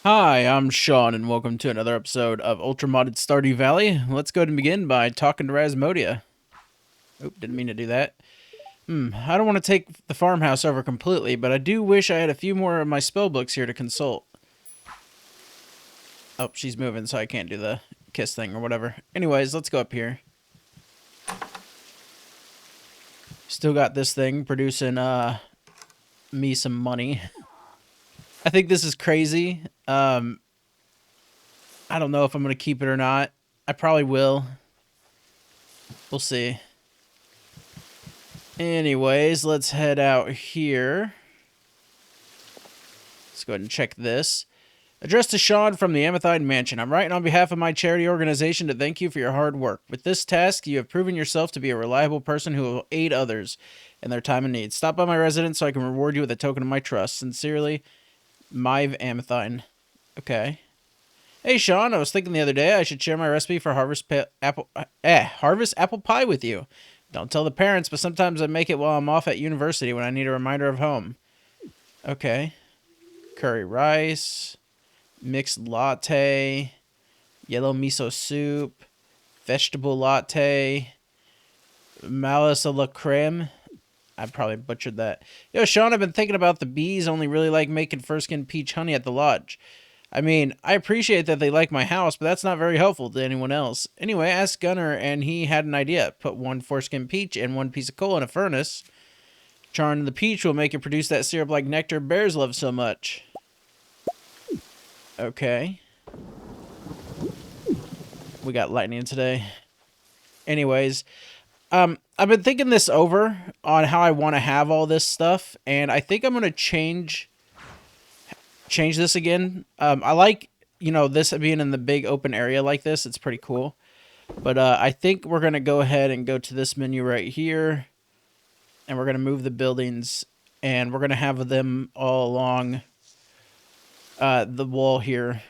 Hi, I'm Sean, and welcome to another episode of Ultra Modded Stardew Valley. Let's go ahead and begin by talking to Rasmodia. Oop, didn't mean to do that. I don't want to take the farmhouse over completely, but I do wish I had a few more of my spell books here to consult. Oh, she's moving, so I can't do the kiss thing or whatever. Anyways, let's go up here. Still got this thing producing me some money. I think this is crazy. I don't know if I'm going to keep it or not. I probably will. We'll see. Anyways, let's head out here. Let's go ahead and check this. Addressed to Sean from the Amethine Mansion. I'm writing on behalf of my charity organization to thank you for your hard work. With this task, you have proven yourself to be a reliable person who will aid others in their time of need. Stop by my residence so I can reward you with a token of my trust. Sincerely, Myve Amethine. Okay. Hey, Sean, I was thinking the other day I should share my recipe for harvest apple pie with you. Don't tell the parents, but sometimes I make it while I'm off at university when I need a reminder of home. Okay. Curry rice, mixed latte, yellow miso soup, vegetable latte, malice a la creme. I probably butchered that. Yo, Sean, I've been thinking about the bees only really like making Furskin peach honey at the lodge. I mean, I appreciate that they like my house, but that's not very helpful to anyone else. Anyway, ask Gunner, and he had an idea. Put one foreskin peach and one piece of coal in a furnace. Charring the peach will make it produce that syrup like nectar bears love so much. Okay. We got lightning today. Anyways, I've been thinking this over on how I want to have all this stuff, and I think I'm going to change this again. I like, this being in the big open area like this. It's pretty cool. But I think we're going to go ahead and go to this menu right here. And we're going to move the buildings. And we're going to have them all along the wall here.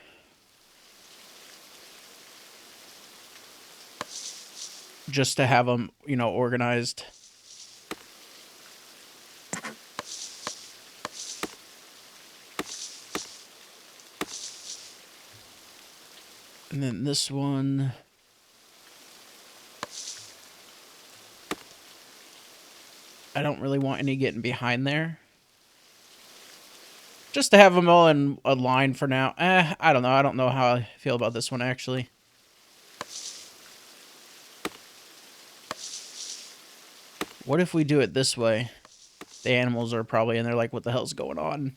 Just to have them, organized. And then this one. I don't really want any getting behind there. Just to have them all in a line for now. I don't know. I don't know how I feel about this one, actually. What if we do it this way? The animals are probably in there like, what the hell's going on?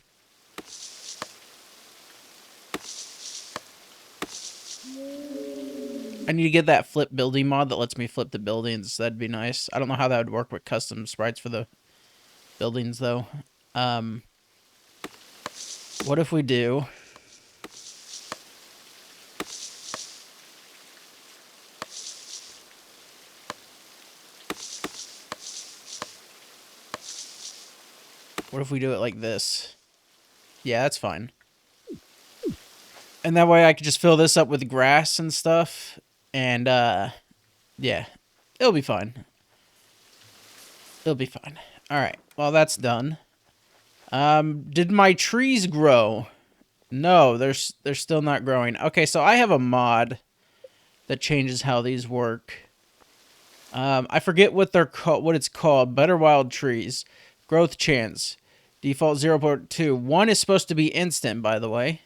I need to get that flip building mod that lets me flip the buildings. That'd be nice. I don't know how that would work with custom sprites for the buildings, though. What if we do... What if we do it like this? Yeah, that's fine. And that way I could just fill this up with grass and stuff. And, yeah. It'll be fine. It'll be fine. Alright, well, that's done. Did my trees grow? No, they're still not growing. Okay, so I have a mod that changes how these work. I forget what they're called. What it's called. Better wild trees. Growth chance. Default 0.2. 1 is supposed to be instant, by the way.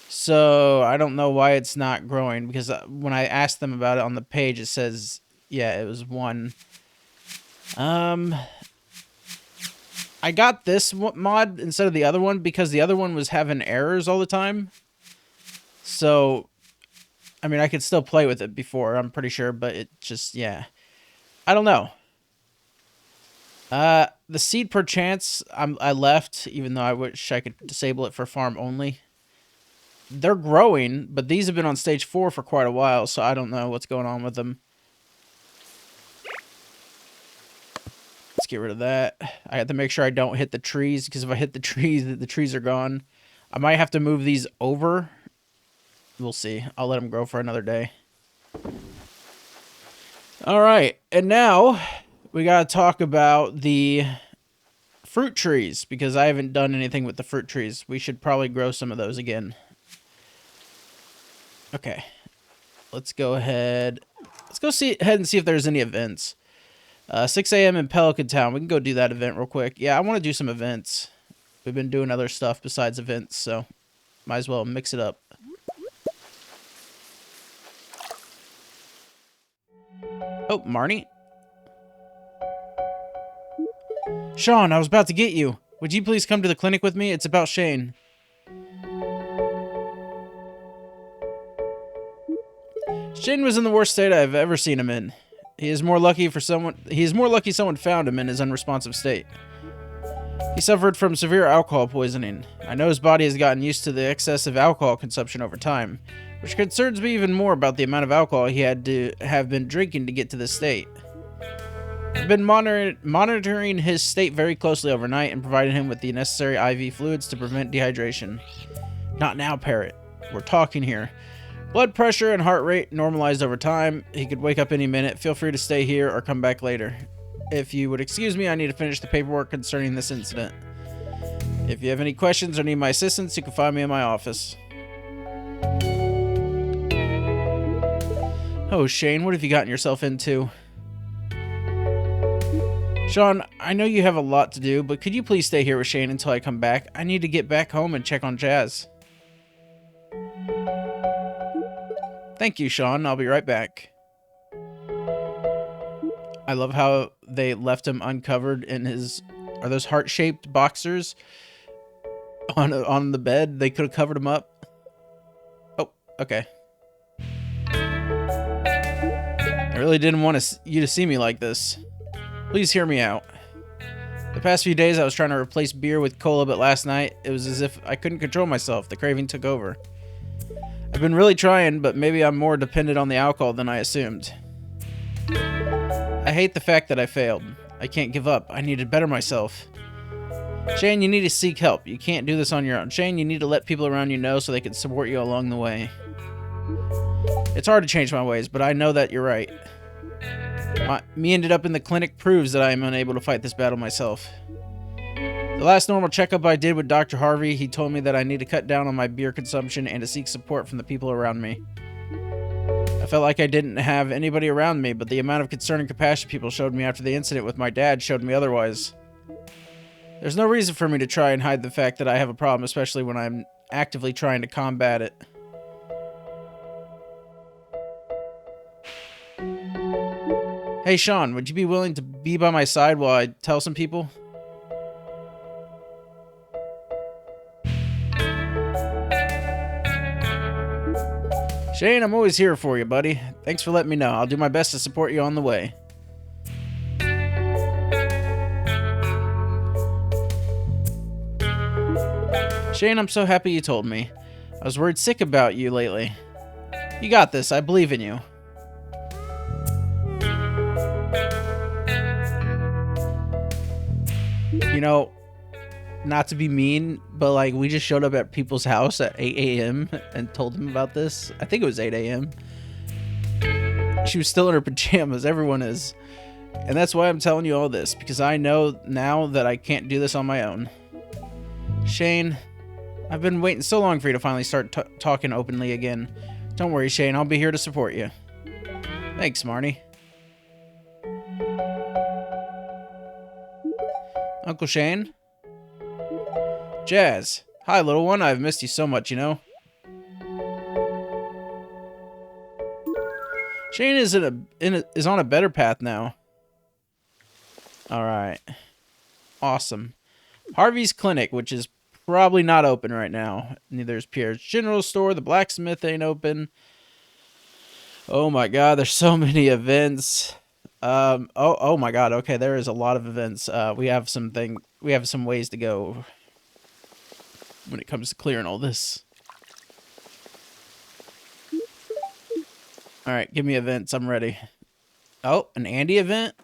So I don't know why it's not growing, because when I asked them about it on the page, it says, yeah, it was 1. I got this mod instead of the other one because the other one was having errors all the time. So, I mean, I could still play with it before, I'm pretty sure, but it just, yeah. I don't know. The seed per chance, I left, even though I wish I could disable it for farm only. They're growing, but these have been on stage 4 for quite a while, so I don't know what's going on with them. Let's get rid of that. I have to make sure I don't hit the trees, because if I hit the trees are gone. I might have to move these over. We'll see. I'll let them grow for another day. All right, and now we got to talk about the fruit trees, because I haven't done anything with the fruit trees. We should probably grow some of those again. Okay. Let's go ahead. Let's go ahead and see if there's any events. 6 a.m. in Pelican Town. We can go do that event real quick. Yeah, I want to do some events. We've been doing other stuff besides events, so might as well mix it up. Oh, Marnie? Sean, I was about to get you. Would you please come to the clinic with me? It's about Shane. Shane was in the worst state I've ever seen him in. He is more lucky someone found him in his unresponsive state. He suffered from severe alcohol poisoning. I know his body has gotten used to the excessive alcohol consumption over time, which concerns me even more about the amount of alcohol he had to have been drinking to get to this state. I've been monitoring his state very closely overnight and provided him with the necessary IV fluids to prevent dehydration. Not now, Parrot. We're talking here. Blood pressure and heart rate normalized over time. He could wake up any minute. Feel free to stay here or come back later. If you would excuse me, I need to finish the paperwork concerning this incident. If you have any questions or need my assistance, you can find me in my office. Oh, Shane, what have you gotten yourself into? Sean, I know you have a lot to do, but could you please stay here with Shane until I come back? I need to get back home and check on Jazz. Thank you, Sean. I'll be right back. I love how they left him uncovered in his... Are those heart-shaped boxers on the bed? They could have covered him up. Oh, okay. I really didn't want you to see me like this. Please hear me out. The past few days I was trying to replace beer with cola, but last night it was as if I couldn't control myself. The craving took over. I've been really trying, but maybe I'm more dependent on the alcohol than I assumed. I hate the fact that I failed. I can't give up. I need to better myself. Shane, you need to seek help. You can't do this on your own. Shane, you need to let people around you know so they can support you along the way. It's hard to change my ways, but I know that you're right. Me ended up in the clinic proves that I am unable to fight this battle myself. The last normal checkup I did with Dr. Harvey, he told me that I need to cut down on my beer consumption and to seek support from the people around me. I felt like I didn't have anybody around me, but the amount of concern and compassion people showed me after the incident with my dad showed me otherwise. There's no reason for me to try and hide the fact that I have a problem, especially when I'm actively trying to combat it. Hey Sean, would you be willing to be by my side while I tell some people? Shane, I'm always here for you, buddy. Thanks for letting me know. I'll do my best to support you on the way. Shane, I'm so happy you told me. I was worried sick about you lately. You got this. I believe in you. You know, not to be mean, but like we just showed up at people's house at 8 a.m. and told them about this. I think it was 8 a.m. She was still in her pajamas. Everyone is. And that's why I'm telling you all this, because I know now that I can't do this on my own. Shane, I've been waiting so long for you to finally start talking openly again. Don't worry, Shane. I'll be here to support you. Thanks, Marnie. Uncle Shane? Jazz. Hi, little one. I've missed you so much, you know. Shane is is on a better path now. Alright. Awesome. Harvey's Clinic, which is probably not open right now. Neither is Pierre's General Store. The blacksmith ain't open. Oh my god, there's so many events. Oh my god, okay, there is a lot of events. We have some ways to go when it comes to clearing all this. Alright, give me events, I'm ready. Oh, an Andy event?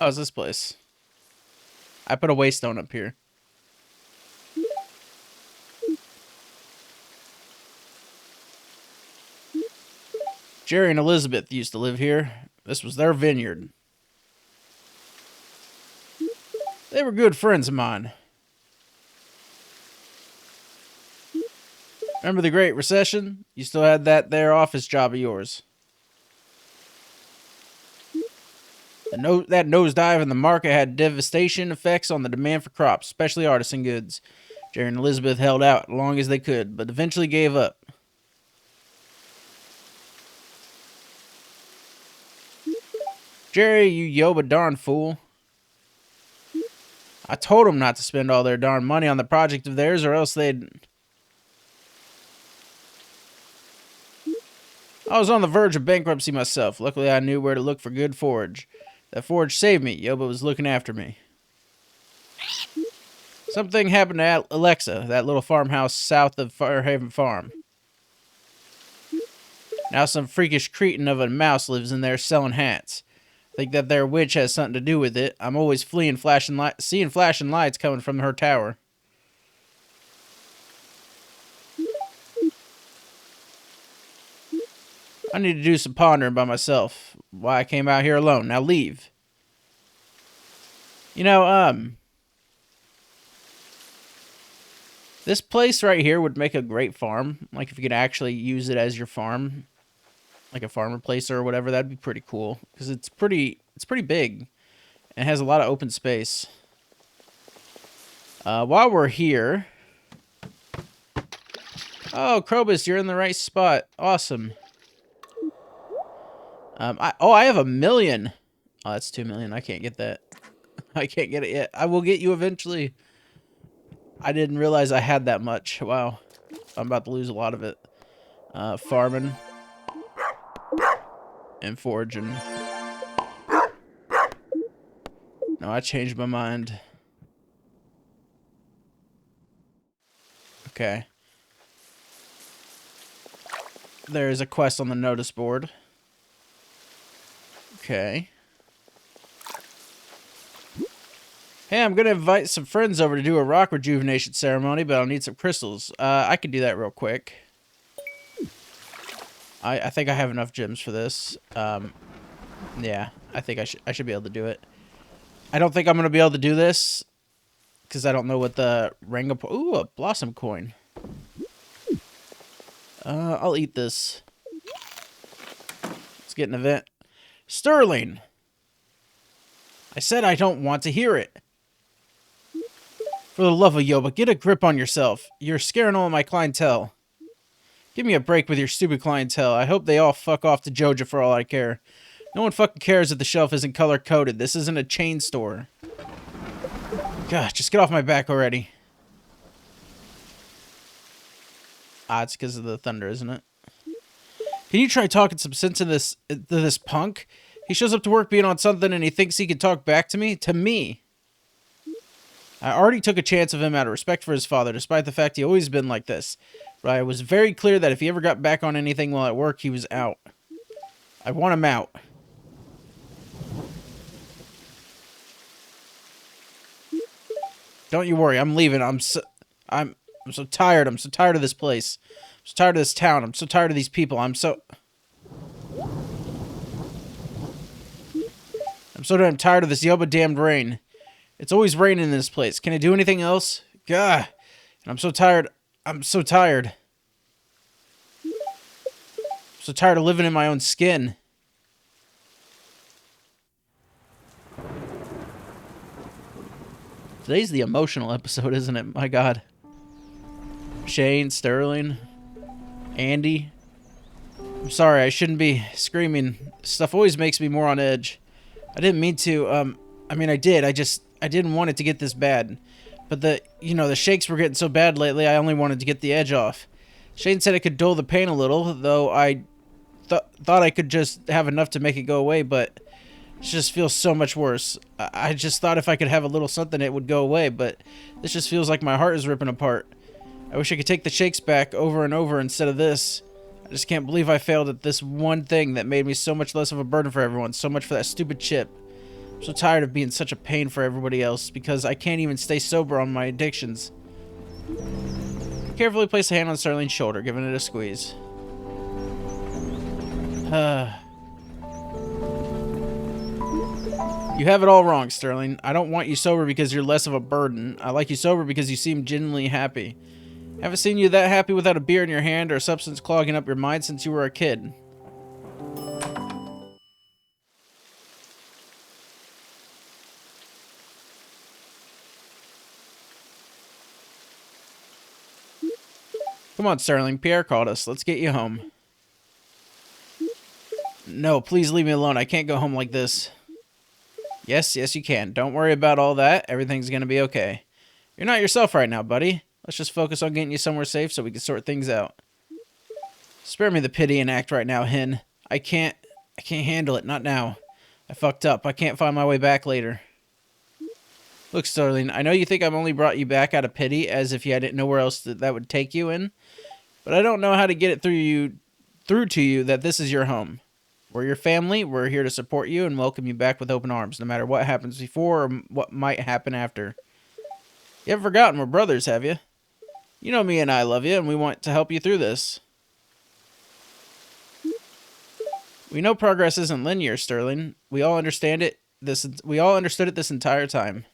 How's this place? I put a waystone up here. Jerry and Elizabeth used to live here. This was their vineyard. They were good friends of mine. Remember the Great Recession? You still had that there office job of yours. That nosedive in the market had devastation effects on the demand for crops, especially artisan goods. Jerry and Elizabeth held out as long as they could, but eventually gave up. Jerry, you yoba darn fool. I told them not to spend all their darn money on the project of theirs, or else they'd... I was on the verge of bankruptcy myself. Luckily, I knew where to look for good forage. That forage saved me. Yoba was looking after me. Something happened to Alexa, that little farmhouse south of Fairhaven Farm. Now some freakish cretin of a mouse lives in there selling hats. Think that their witch has something to do with it. I'm always seeing flashing lights coming from her tower. I need to do some pondering by myself. Why I came out here alone. Now leave. You know, this place right here would make a great farm. Like if you could actually use it as your farm. Like a farm replacer or whatever, that'd be pretty cool. Because it's pretty big. And it has a lot of open space. While we're here... Oh, Krobus, you're in the right spot. Awesome. I have 1 million. Oh, that's 2 million. I can't get that. I can't get it yet. I will get you eventually. I didn't realize I had that much. Wow. I'm about to lose a lot of it. Farming. And foraging. No, I changed my mind. Okay. There's a quest on the notice board. Okay. Hey, I'm gonna invite some friends over to do a rock rejuvenation ceremony, but I'll need some crystals. I can do that real quick. I think I have enough gems for this. Yeah, I think I should be able to do it. I don't think I'm gonna be able to do this because I don't know what the ooh, a blossom coin. I'll eat this. Let's get an event. Sterling! I said I don't want to hear it. For the love of Yoba, get a grip on yourself. You're scaring all of my clientele. Give me a break with your stupid clientele. I hope they all fuck off to Joja for all I care. No one fucking cares if the shelf isn't color-coded. This isn't a chain store. God, just get off my back already. Ah, it's because of the thunder, isn't it? Can you try talking some sense into this punk? He shows up to work being on something and he thinks he can talk back to me? To me. I already took a chance of him out of respect for his father, despite the fact he always been like this. But I was very clear that if he ever got back on anything while at work, he was out. I want him out. Don't you worry, I'm leaving. I'm so tired. I'm so tired of this place. I'm so tired of this town. I'm so tired of these people. I'm so damn tired of this Yoba damned rain. It's always raining in this place. Can I do anything else? God. And I'm so tired. I'm so tired. I'm so tired of living in my own skin. Today's the emotional episode, isn't it? My God. Shane, Sterling, Andy. I'm sorry, I shouldn't be screaming. Stuff always makes me more on edge. I didn't mean to, I mean, I did. I didn't want it to get this bad. But the shakes were getting so bad lately, I only wanted to get the edge off. Shane said it could dull the pain a little, though I thought I could just have enough to make it go away, but it just feels so much worse. I just thought if I could have a little something, it would go away, but this just feels like my heart is ripping apart. I wish I could take the shakes back over and over instead of this. I just can't believe I failed at this one thing that made me so much less of a burden for everyone. So much for that stupid chip. I'm so tired of being such a pain for everybody else because I can't even stay sober on my addictions. Carefully place a hand on Sterling's shoulder, giving it a squeeze. You have it all wrong, Sterling. I don't want you sober because you're less of a burden. I like you sober because you seem genuinely happy. Haven't seen you that happy without a beer in your hand or a substance clogging up your mind since you were a kid. Come on, Sterling. Pierre called us. Let's get you home. No, please leave me alone. I can't go home like this. Yes, you can. Don't worry about all that. Everything's going to be okay. You're not yourself right now, buddy. Let's just focus on getting you somewhere safe so we can sort things out. Spare me the pity and act right now, Hen. I can't handle it. Not now. I fucked up. I can't find my way back later. Look, Sterling, I know you think I've only brought you back out of pity, as if you had nowhere else that would take you in, but I don't know how to get it through to you that this is your home. We're your family. We're here to support you and welcome you back with open arms, no matter what happens before or what might happen after. You haven't forgotten we're brothers, have you? You know me and I love you, and we want to help you through this. We know progress isn't linear, Sterling. We all understand it. We all understood it this entire time.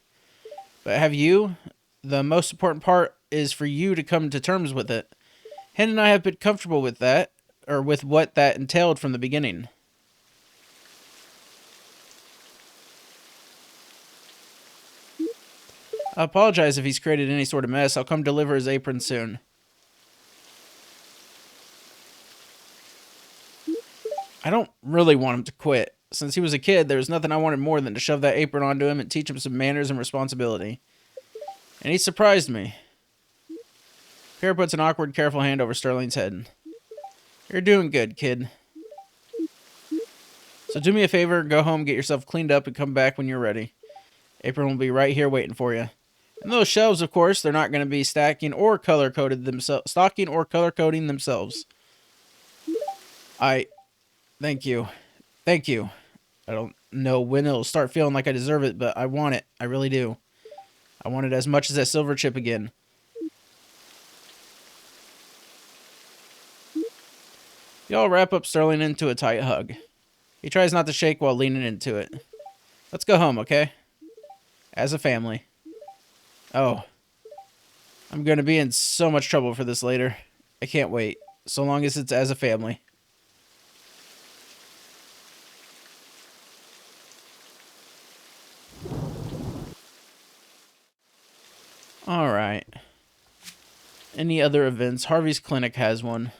But have you? The most important part is for you to come to terms with it. Hen and I have been comfortable with that, or with what that entailed from the beginning. I apologize if he's created any sort of mess. I'll come deliver his apron soon. I don't really want him to quit. Since he was a kid, there was nothing I wanted more than to shove that apron onto him and teach him some manners and responsibility. And he surprised me. Pierre puts an awkward, careful hand over Sterling's head. You're doing good, kid. So do me a favor, go home, get yourself cleaned up, and come back when you're ready. Apron will be right here waiting for you. And those shelves, of course, they're not going to be stocking or color coding themselves. Thank you. Thank you. I don't know when it'll start feeling like I deserve it, but I want it. I really do. I want it as much as that silver chip again. Y'all wrap up Sterling into a tight hug. He tries not to shake while leaning into it. Let's go home, okay? As a family. Oh. I'm going to be in so much trouble for this later. I can't wait. So long as it's as a family. Alright. Any other events? Harvey's Clinic has one.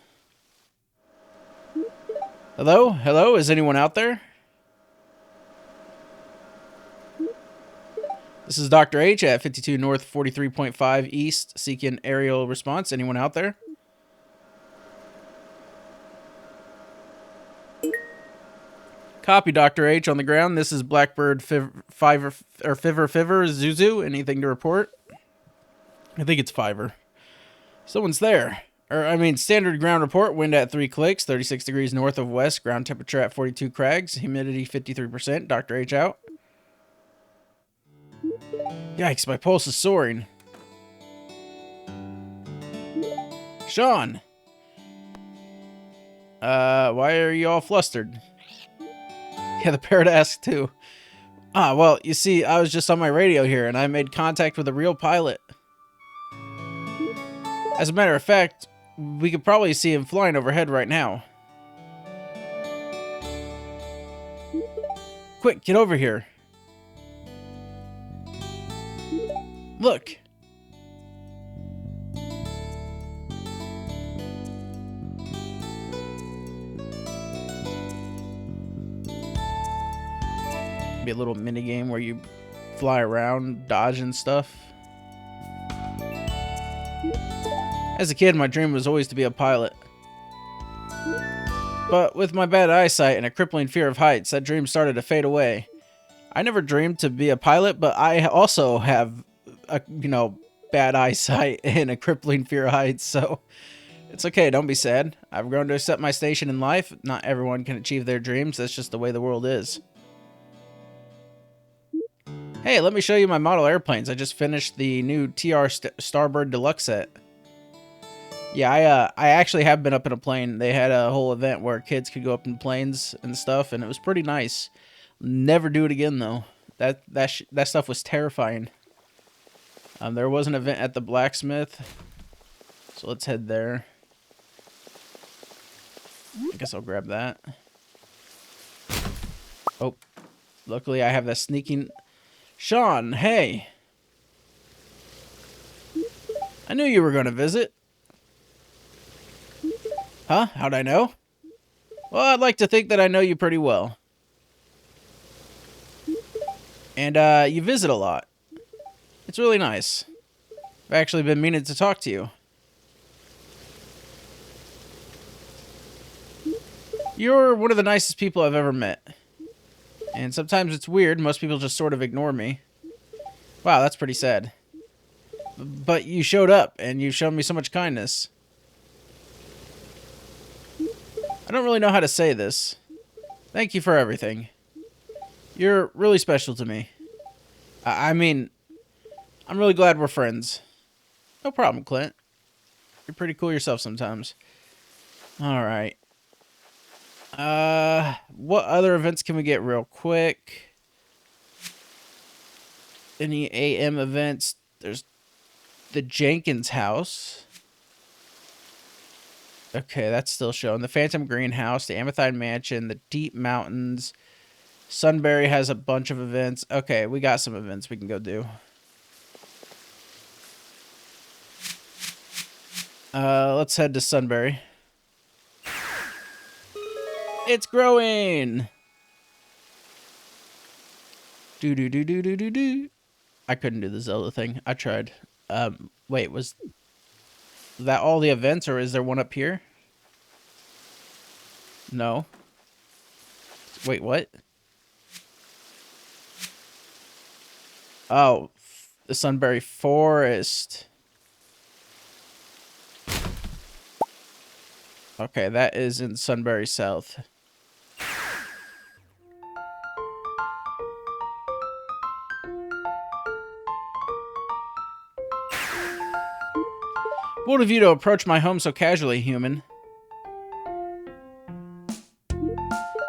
Hello? Hello? Is anyone out there? This is Dr. H at 52 North 43.5 East, seeking aerial response. Anyone out there? Copy, Dr. H on the ground. This is Blackbird Fiver Zuzu. Anything to report? I think it's Fiver. Someone's there. Standard ground report. Wind at 3 clicks. 36 degrees north of west. Ground temperature at 42 crags. Humidity 53%. Dr. H out. Yikes, my pulse is soaring. Sean! Why are you all flustered? Yeah, the parrot asked too. Well, you see, I was just on my radio here, and I made contact with a real pilot. As a matter of fact, we could probably see him flying overhead right now. Quick, get over here. Look. Be a little mini game where you fly around, dodge and stuff. As a kid, my dream was always to be a pilot. But with my bad eyesight and a crippling fear of heights, that dream started to fade away. I never dreamed to be a pilot, but I also have bad eyesight and a crippling fear of heights, so it's okay, don't be sad. I've grown to accept my station in life. Not everyone can achieve their dreams, that's just the way the world is. Hey, let me show you my model airplanes. I just finished the new Starbird Deluxe set. Yeah, I actually have been up in a plane. They had a whole event where kids could go up in planes and stuff, and it was pretty nice. Never do it again though. That stuff was terrifying. There was an event at the blacksmith, so let's head there. I guess I'll grab that. Oh, luckily I have that sneaking... Sean, hey! I knew you were going to visit. Huh? How'd I know? Well, I'd like to think that I know you pretty well. And, you visit a lot. It's really nice. I've actually been meaning to talk to you. You're one of the nicest people I've ever met. And sometimes it's weird. Most people just sort of ignore me. Wow, that's pretty sad. But you showed up, and you've shown me so much kindness. I don't really know how to say this. Thank you for everything. You're really special to me. I mean, I'm really glad we're friends. No problem, Clint. You're pretty cool yourself sometimes. Alright. What other events can we get real quick? Any AM events? There's the Jenkins house. Okay, that's still showing. The Phantom Greenhouse, the Amethine Mansion, the Deep Mountains. Sunbury has a bunch of events. Okay, we got some events we can go do. Let's head to Sunbury. It's growing! Do. I couldn't do the Zelda thing. I tried. Wait, was that all the events, or is there one up here? No. Wait, what? Oh, the Sunbury Forest. Okay, that is in Sunbury South. Bold of you to approach my home so casually, human.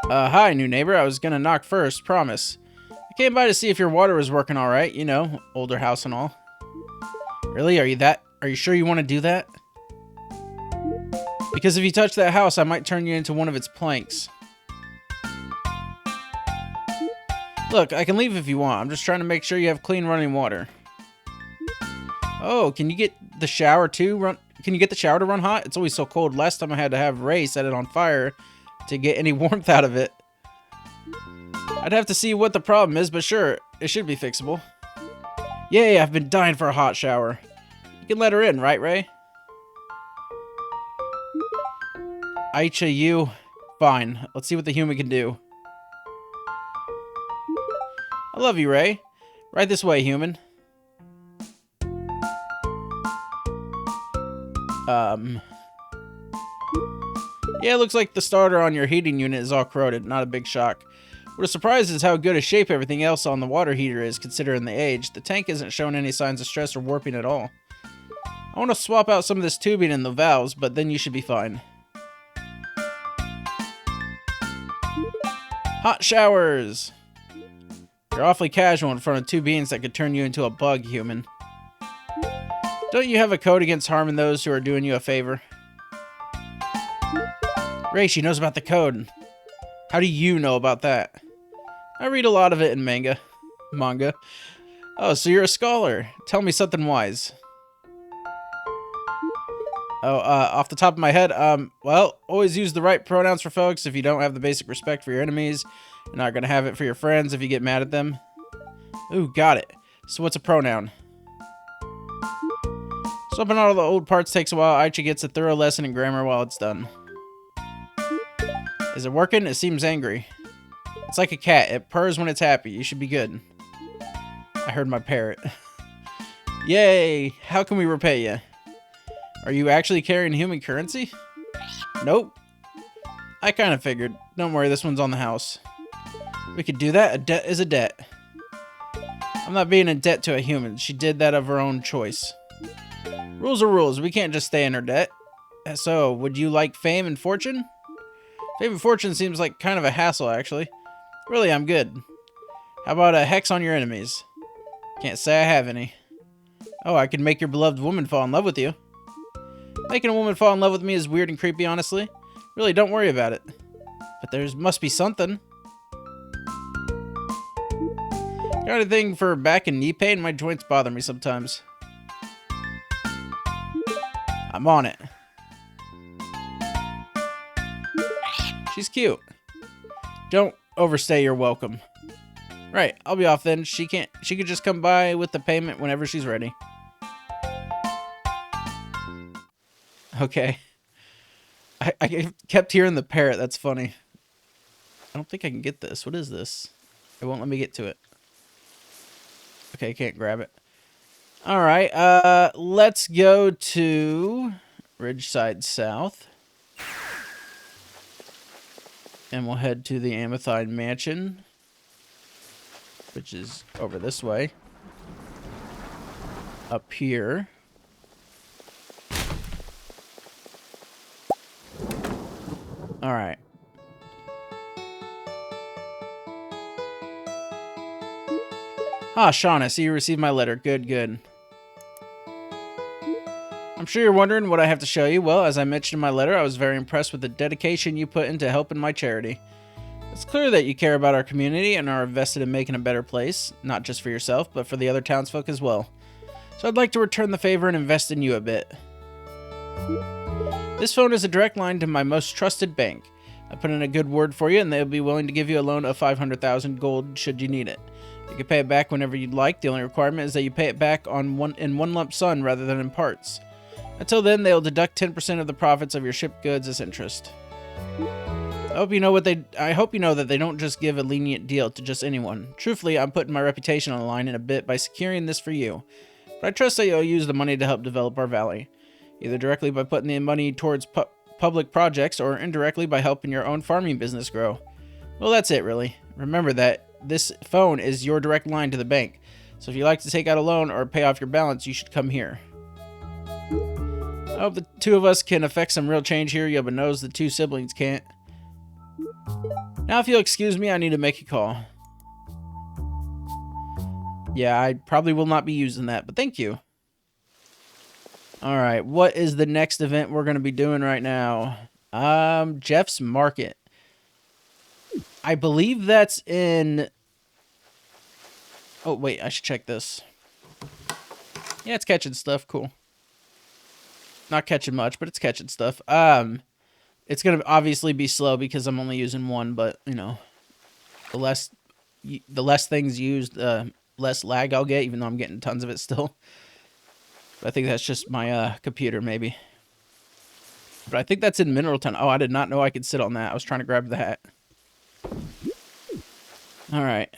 Hi, new neighbor. I was gonna knock first, promise. I came by to see if your water was working alright, you know, older house and all. Really? Are you sure you want to do that? Because if you touch that house, I might turn you into one of its planks. Look, I can leave if you want. I'm just trying to make sure you have clean running water. Oh, can you get the shower too? Can you get the shower to run hot? It's always so cold. Last time I had to have Ray set it on fire to get any warmth out of it. I'd have to see what the problem is, but sure, it should be fixable. Yay, I've been dying for a hot shower. You can let her in, right, Ray? HxW, fine. Let's see what the human can do. I love you, Ray. Right this way, human. Yeah, it looks like the starter on your heating unit is all corroded. Not a big shock. What a surprise is how good a shape everything else on the water heater is, considering the age. The tank isn't showing any signs of stress or warping at all. I want to swap out some of this tubing in the valves, but then you should be fine. Hot showers! You're awfully casual in front of two beings that could turn you into a bug, human. Don't you have a code against harming those who are doing you a favor? Ray, she knows about the code. How do you know about that? I read a lot of it in manga. Oh, so you're a scholar. Tell me something wise. Oh, off the top of my head, well, always use the right pronouns for folks. If you don't have the basic respect for your enemies, you're not gonna have it for your friends if you get mad at them. Ooh, got it. So what's a pronoun? Swapping all the old parts takes a while. Aichi gets a thorough lesson in grammar while it's done. Is it working? It seems angry. It's like a cat. It purrs when it's happy. You should be good. I heard my parrot. Yay! How can we repay you? Are you actually carrying human currency? Nope. I kind of figured. Don't worry, this one's on the house. We could do that. A debt is a debt. I'm not being in debt to a human. She did that of her own choice. Rules are rules. We can't just stay in her debt. So, would you like fame and fortune? Fame and fortune seems like kind of a hassle, actually. Really, I'm good. How about a hex on your enemies? Can't say I have any. Oh, I could make your beloved woman fall in love with you. Making a woman fall in love with me is weird and creepy, honestly. Really, don't worry about it. But there must be something. Got anything for back and knee pain? My joints bother me sometimes. I'm on it. She's cute. Don't overstay your welcome. Right, I'll be off then. She could just come by with the payment whenever she's ready. Okay. I kept hearing the parrot. That's funny. I don't think I can get this. What is this? It won't let me get to it. Okay, can't grab it. Alright, let's go to Ridgeside South. And we'll head to the Amethine Mansion, which is over this way. Up here. Alright. Ah, Sean, I see you received my letter. Good, good. I'm sure you're wondering what I have to show you. Well, as I mentioned in my letter, I was very impressed with the dedication you put into helping my charity. It's clear that you care about our community and are invested in making a better place, not just for yourself, but for the other townsfolk as well. So I'd like to return the favor and invest in you a bit. This phone is a direct line to my most trusted bank. I put in a good word for you, and they'll be willing to give you a loan of 500,000 gold should you need it. You can pay it back whenever you'd like. The only requirement is that you pay it back in one lump sum rather than in parts. Until then, they'll deduct 10% of the profits of your shipped goods as interest. I hope you know that they don't just give a lenient deal to just anyone. Truthfully, I'm putting my reputation on the line in a bit by securing this for you. But I trust that you'll use the money to help develop our valley, either directly by putting the money towards public projects or indirectly by helping your own farming business grow. Well, that's it, really. Remember that this phone is your direct line to the bank, so if you'd like to take out a loan or pay off your balance, you should come here. I hope the two of us can affect some real change here. Yoba knows the two siblings can't. Now, if you'll excuse me, I need to make a call. Yeah, I probably will not be using that, but thank you. Alright, what is the next event we're going to be doing right now? Jeff's Market. I believe that's in... Oh, wait, I should check this. Yeah, it's catching stuff. Cool. Not catching much, but it's catching stuff. It's going to obviously be slow because I'm only using one, but, you know, the less things used, less lag I'll get, even though I'm getting tons of it still. But I think that's just my computer, maybe. But I think that's in Mineral Town. Oh, I did not know I could sit on that. I was trying to grab the hat. Alright.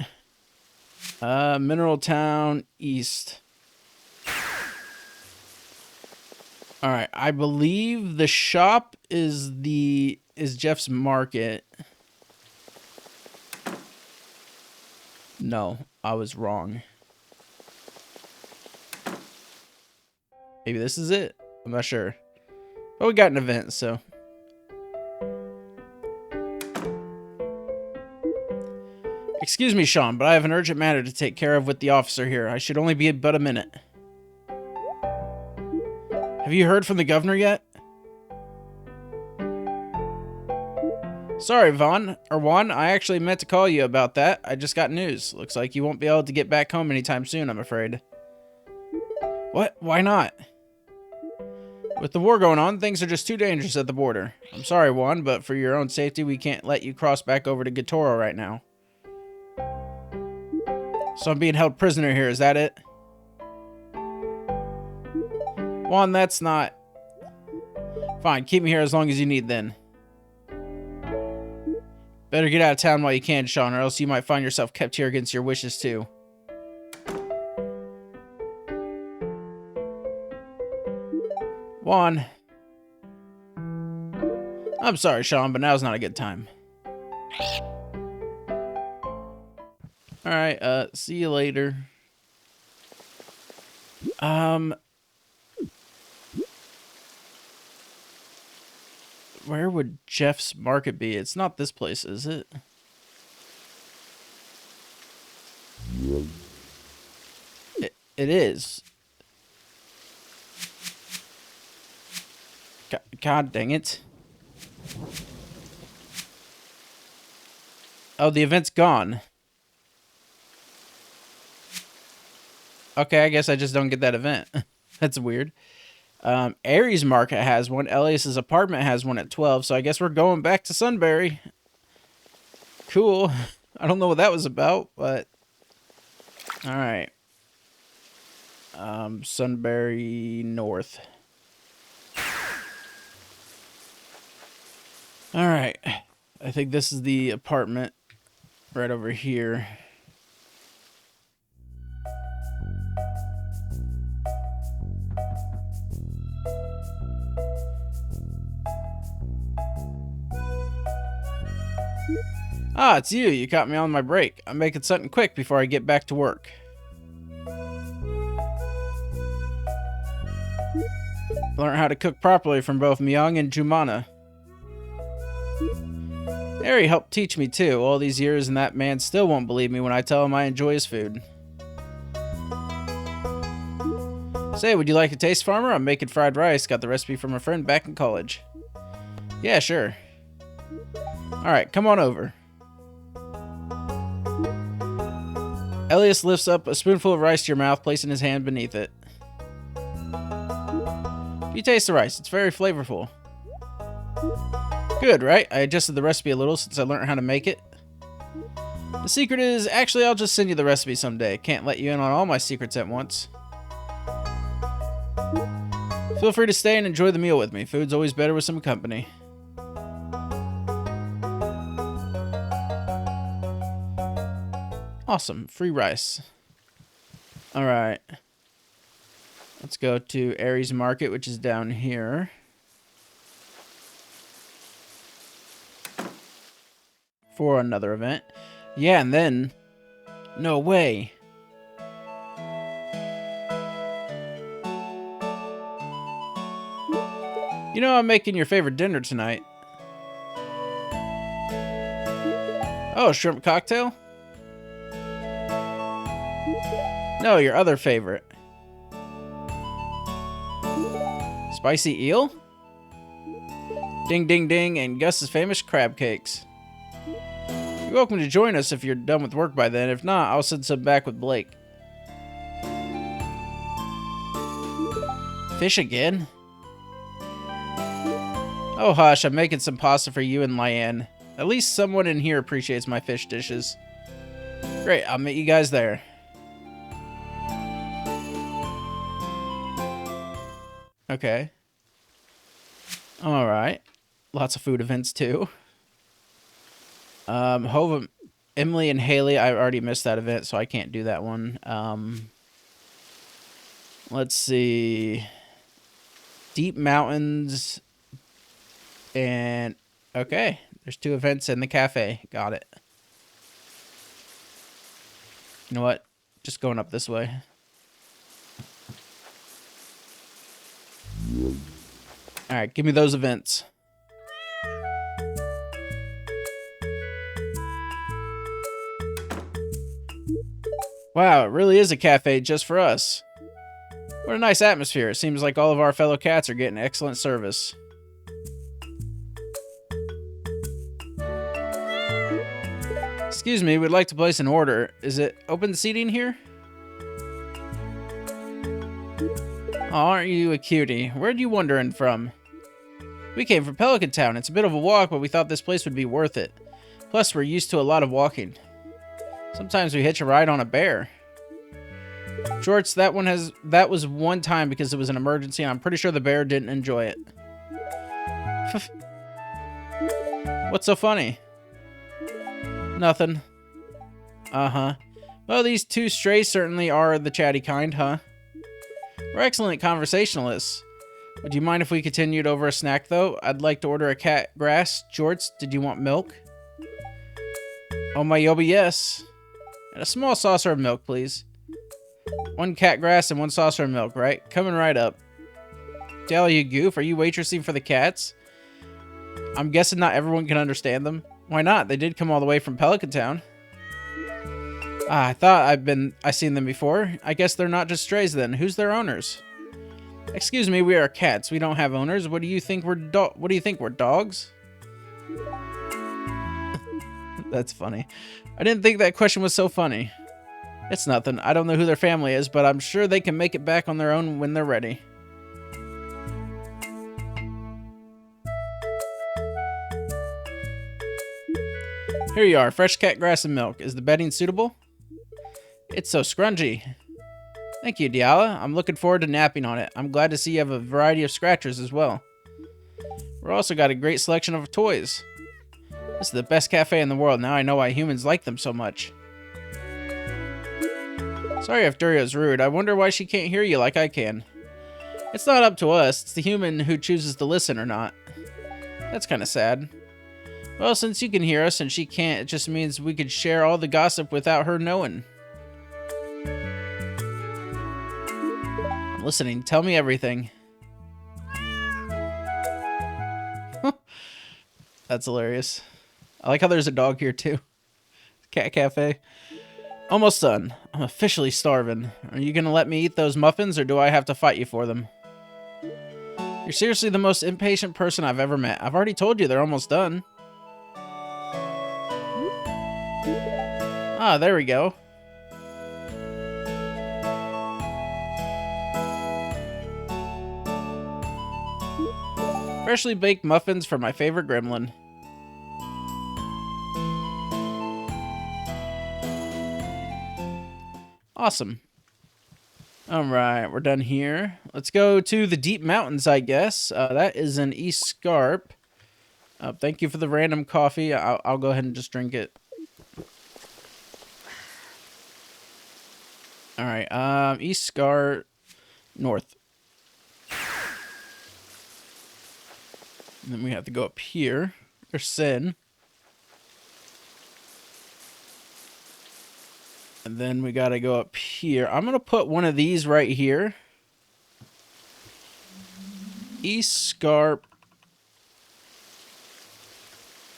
Mineral Town East. Alright, I believe the shop is Jeff's Market. No, I was wrong. Maybe this is it? I'm not sure. But we got an event, so. Excuse me, Sean, but I have an urgent matter to take care of with the officer here. I should only be but a minute. Have you heard from the governor yet? Sorry, Juan, I actually meant to call you about that. I just got news. Looks like you won't be able to get back home anytime soon, I'm afraid. What? Why not? With the war going on, things are just too dangerous at the border. I'm sorry, Juan, but for your own safety, we can't let you cross back over to Gatoro right now. So I'm being held prisoner here, is that it? Juan, that's not... Fine, keep me here as long as you need then. Better get out of town while you can, Sean, or else you might find yourself kept here against your wishes, too. Juan. I'm sorry, Sean, but now's not a good time. Alright, see you later. Where would Jeff's Market be? It's not this place, is it? It is. God dang it. Oh, the event's gone. Okay, I guess I just don't get that event. That's weird. Aries Market has one. Elias's apartment has one at 12, so I guess we're going back to Sunbury. Cool. I don't know what that was about, but... Alright. Sunbury North. Alright. I think this is the apartment right over here. Ah, it's you. You caught me on my break. I'm making something quick before I get back to work. Learn how to cook properly from both Myung and Jumana. Harry helped teach me too. All these years and that man still won't believe me when I tell him I enjoy his food. Say, would you like a taste, farmer? I'm making fried rice. Got the recipe from a friend back in college. Yeah, sure. Alright, come on over. Elias lifts up a spoonful of rice to your mouth, placing his hand beneath it. You taste the rice. It's very flavorful. Good, right? I adjusted the recipe a little since I learned how to make it. The secret is, actually, I'll just send you the recipe someday. Can't let you in on all my secrets at once. Feel free to stay and enjoy the meal with me. Food's always better with some company. Awesome. Free rice. Alright. Let's go to Aries Market, which is down here. For another event. Yeah, and then... No way. You know I'm making your favorite dinner tonight. Oh, shrimp cocktail? No, your other favorite. Spicy eel? Ding ding ding and Gus's famous crab cakes. You're welcome to join us if you're done with work by then. If not, I'll send some back with Blake. Fish again? Oh hush, I'm making some pasta for you and Lyanne. At least someone in here appreciates my fish dishes. Great, I'll meet you guys there. Okay. Alright. Lots of food events too. Emily and Haley, I already missed that event, so I can't do that one. Let's see. Deep Mountains. And, okay. There's 2 events in the cafe. Got it. You know what? Just going up this way. Alright, give me those events. Wow, it really is a cafe just for us. What a nice atmosphere. It seems like all of our fellow cats are getting excellent service. Excuse me, we'd like to place an order. Is it open seating here? Oh, aren't you a cutie? Where'd you wandering from? We came from Pelican Town. It's a bit of a walk, but we thought this place would be worth it. Plus, we're used to a lot of walking. Sometimes we hitch a ride on a bear. Jorts, that was one time because it was an emergency, and I'm pretty sure the bear didn't enjoy it. What's so funny? Nothing. Uh-huh. Well, these 2 strays certainly are the chatty kind, huh? We're excellent conversationalists. Would you mind if we continued over a snack, though? I'd like to order a cat grass. Jorts, did you want milk? Oh my yobi, yes. And a small saucer of milk, please. 1 cat grass and 1 saucer of milk, right? Coming right up. Dale, you goof. Are you waitressing for the cats? I'm guessing not everyone can understand them. Why not? They did come all the way from Pelican Town. Ah, I thought I seen them before. I guess they're not just strays then. Who's their owners? Excuse me, we are cats. We don't have owners. What do you think we're dogs? That's funny. I didn't think that question was so funny. It's nothing. I don't know who their family is, but I'm sure they can make it back on their own when they're ready. Here you are, fresh cat grass and milk. Is the bedding suitable? It's so scrungy. Thank you, Diala. I'm looking forward to napping on it. I'm glad to see you have a variety of scratchers as well. We've also got a great selection of toys. This is the best cafe in the world. Now I know why humans like them so much. Sorry if Durio's rude. I wonder why she can't hear you like I can. It's not up to us. It's the human who chooses to listen or not. That's kind of sad. Well, since you can hear us and she can't, it just means we could share all the gossip without her knowing. I'm listening. Tell me everything. That's hilarious. I like how there's a dog here too. Cat cafe. Almost done. I'm officially starving. Are you gonna let me eat those muffins or do I have to fight you for them? You're seriously the most impatient person I've ever met. I've already told you they're almost done. Ah, there we go. Freshly baked muffins for my favorite gremlin. Awesome. Alright, we're done here. Let's go to the deep mountains, I guess. That is in East Scarp. Thank you for the random coffee. I'll go ahead and just drink it. Alright, East Scarp north. And then we have to go up here. There's Sin. And then we gotta go up here. I'm gonna put one of these right here. East Scarp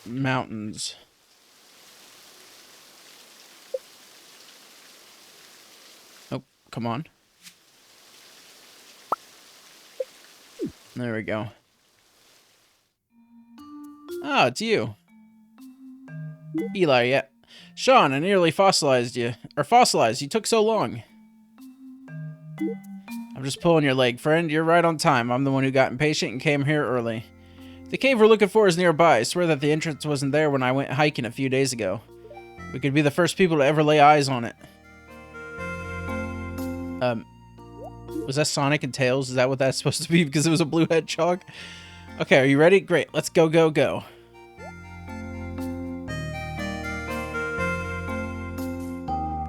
Mountains. Oh, come on. There we go. Oh, it's you. Eli, yeah. Sean, I nearly fossilized you. Or fossilized, you took so long. I'm just pulling your leg, friend. You're right on time. I'm the one who got impatient and came here early. The cave we're looking for is nearby. I swear that the entrance wasn't there when I went hiking a few days ago. We could be the first people to ever lay eyes on it. Was that Sonic and Tails? Is that what that's supposed to be? Because it was a blue hedgehog? Okay, are you ready? Great. Let's go, go, go.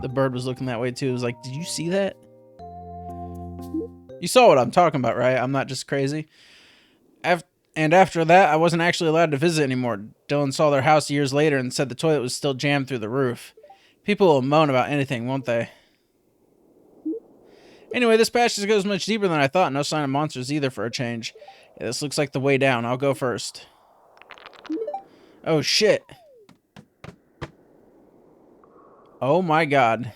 The bird was looking that way too. It was like, did you see that? You saw what I'm talking about, right? I'm not just crazy. And after that, I wasn't actually allowed to visit anymore. Dylan saw their house years later and said the toilet was still jammed through the roof. People will moan about anything, won't they? Anyway, this passage goes much deeper than I thought. No sign of monsters either for a change. Yeah, this looks like the way down. I'll go first. Oh, shit. Oh, my God.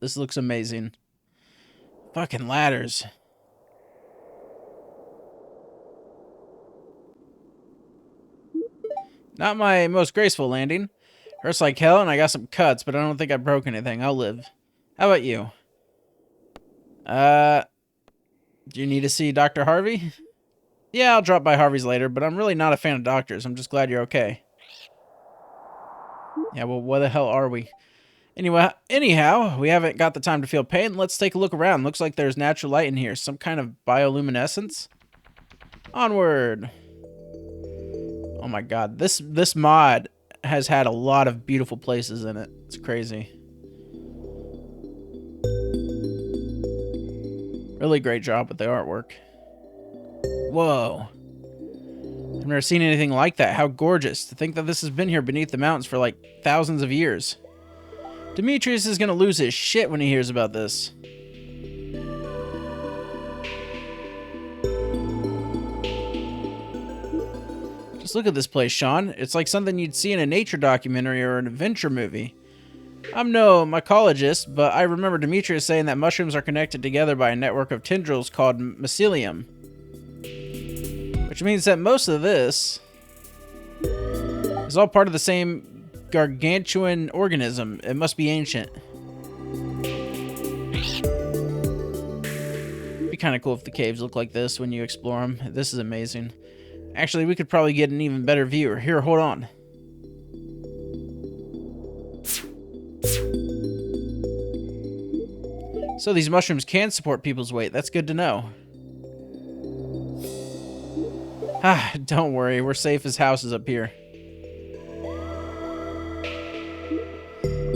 This looks amazing. Fucking ladders. Not my most graceful landing. Hurts like hell, and I got some cuts, but I don't think I broke anything. I'll live. How about you? Do you need to see Dr. Harvey? Yeah, I'll drop by Harvey's later, but I'm really not a fan of doctors. I'm just glad you're okay. Yeah, well, where the hell are we? Anyway, anyhow, we haven't got the time to feel pain. Let's take a look around. Looks like there's natural light in here. Some kind of bioluminescence. Onward. Oh my god. This mod has had a lot of beautiful places in it. It's crazy. Really great job with the artwork. Whoa. I've never seen anything like that. How gorgeous. To think that this has been here beneath the mountains for like thousands of years. Demetrius is gonna lose his shit when he hears about this. Just look at this place, Sean. It's like something you'd see in a nature documentary or an adventure movie. I'm no mycologist, but I remember Demetrius saying that mushrooms are connected together by a network of tendrils called mycelium. Which means that most of this is all part of the same gargantuan organism. It must be ancient. It'd be kind of cool if the caves look like this when you explore them. This is amazing. Actually, we could probably get an even better view. Here, hold on. So these mushrooms can support people's weight. That's good to know. Ah, don't worry. We're safe as houses up here.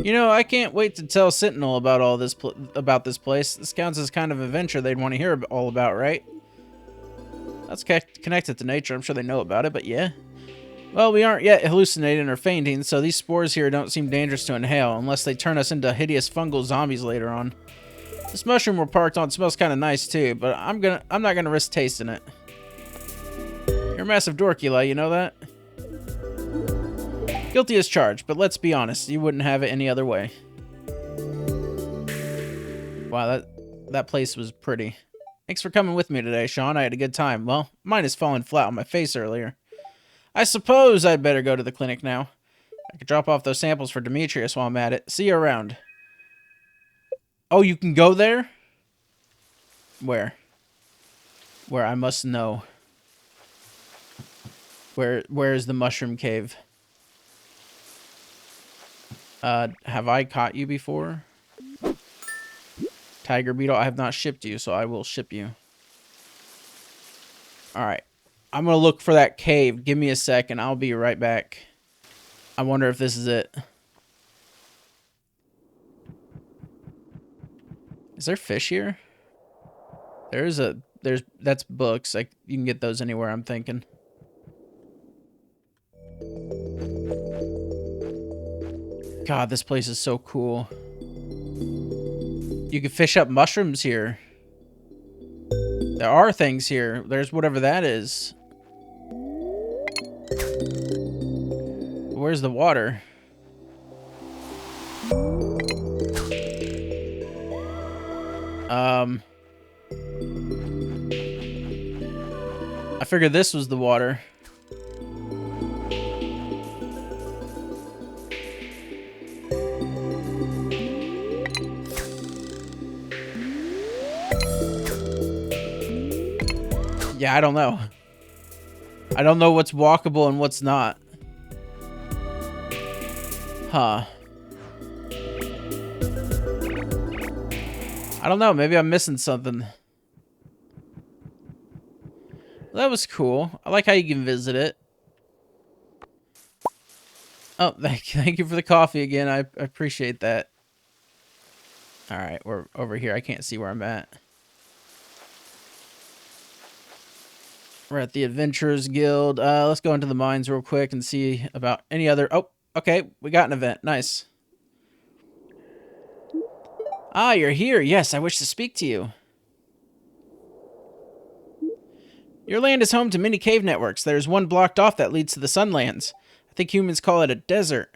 You know, I can't wait to tell Sentinel about all this about this place. This counts as kind of adventure they'd want to hear all about, right? That's connected to nature. I'm sure they know about it, but yeah. Well, we aren't yet hallucinating or fainting, so these spores here don't seem dangerous to inhale unless they turn us into hideous fungal zombies later on. This mushroom we're parked on smells kind of nice too, but I'm not gonna risk tasting it. You're a massive dork, Eli, you know that? Guilty as charged, but let's be honest, you wouldn't have it any other way. Wow, that place was pretty. Thanks for coming with me today, Sean. I had a good time. Well, mine is falling flat on my face earlier. I suppose I'd better go to the clinic now. I could drop off those samples for Demetrius while I'm at it. See you around. Oh, you can go there? Where? Where? I must know. Where is the mushroom cave? Have I caught you before? Tiger Beetle, I have not shipped you, so I will ship you. Alright. I'm gonna look for that cave. Give me a second. I'll be right back. I wonder if this is it. Is there fish here? That's books. Like, you can get those anywhere, I'm thinking. God, this place is so cool. You can fish up mushrooms here. There are things here. There's whatever that is. Where's the water? I figured this was the water. Yeah, I don't know. I don't know what's walkable and what's not. Huh. I don't know. Maybe I'm missing something. That was cool. I like how you can visit it. Oh, thank you for the coffee again. I appreciate that. All right, we're over here. I can't see where I'm at. We're at the Adventurers Guild. Let's go into the mines real quick and see about any other... Oh, okay. We got an event. Nice. Ah, you're here. Yes, I wish to speak to you. Your land is home to many cave networks. There's one blocked off that leads to the Sunlands. I think humans call it a desert.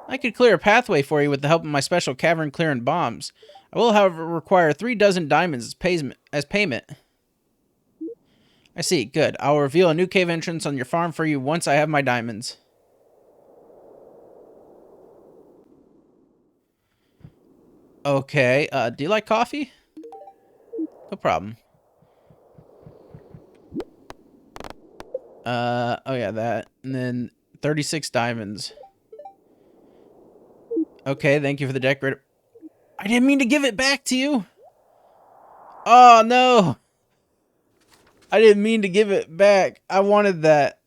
I could clear a pathway for you with the help of my special cavern clearing bombs. I will, however, require 3 dozen diamonds as payment. I see. Good. I'll reveal a new cave entrance on your farm for you once I have my diamonds. Okay. Do you like coffee? No problem. Oh yeah, that. And then 36 diamonds. Okay, thank you for the decorator. I didn't mean to give it back to you. Oh, no. I didn't mean to give it back. I wanted that.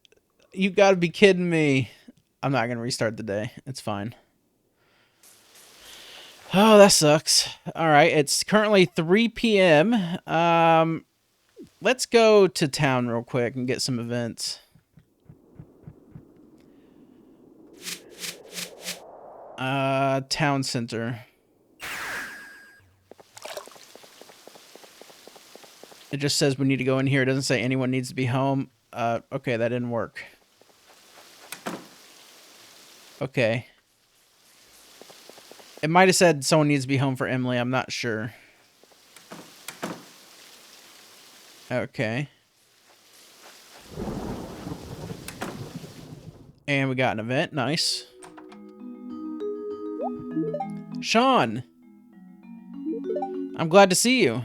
You gotta be kidding me. I'm not gonna restart the day. It's fine. Oh, that sucks. Alright, it's currently 3 p.m. Let's go to town real quick and get some events. Town center. It just says we need to go in here. It doesn't say anyone needs to be home. Okay, that didn't work. Okay. It might have said someone needs to be home for Emily. I'm not sure. Okay. And we got an event. Nice. Sean! I'm glad to see you.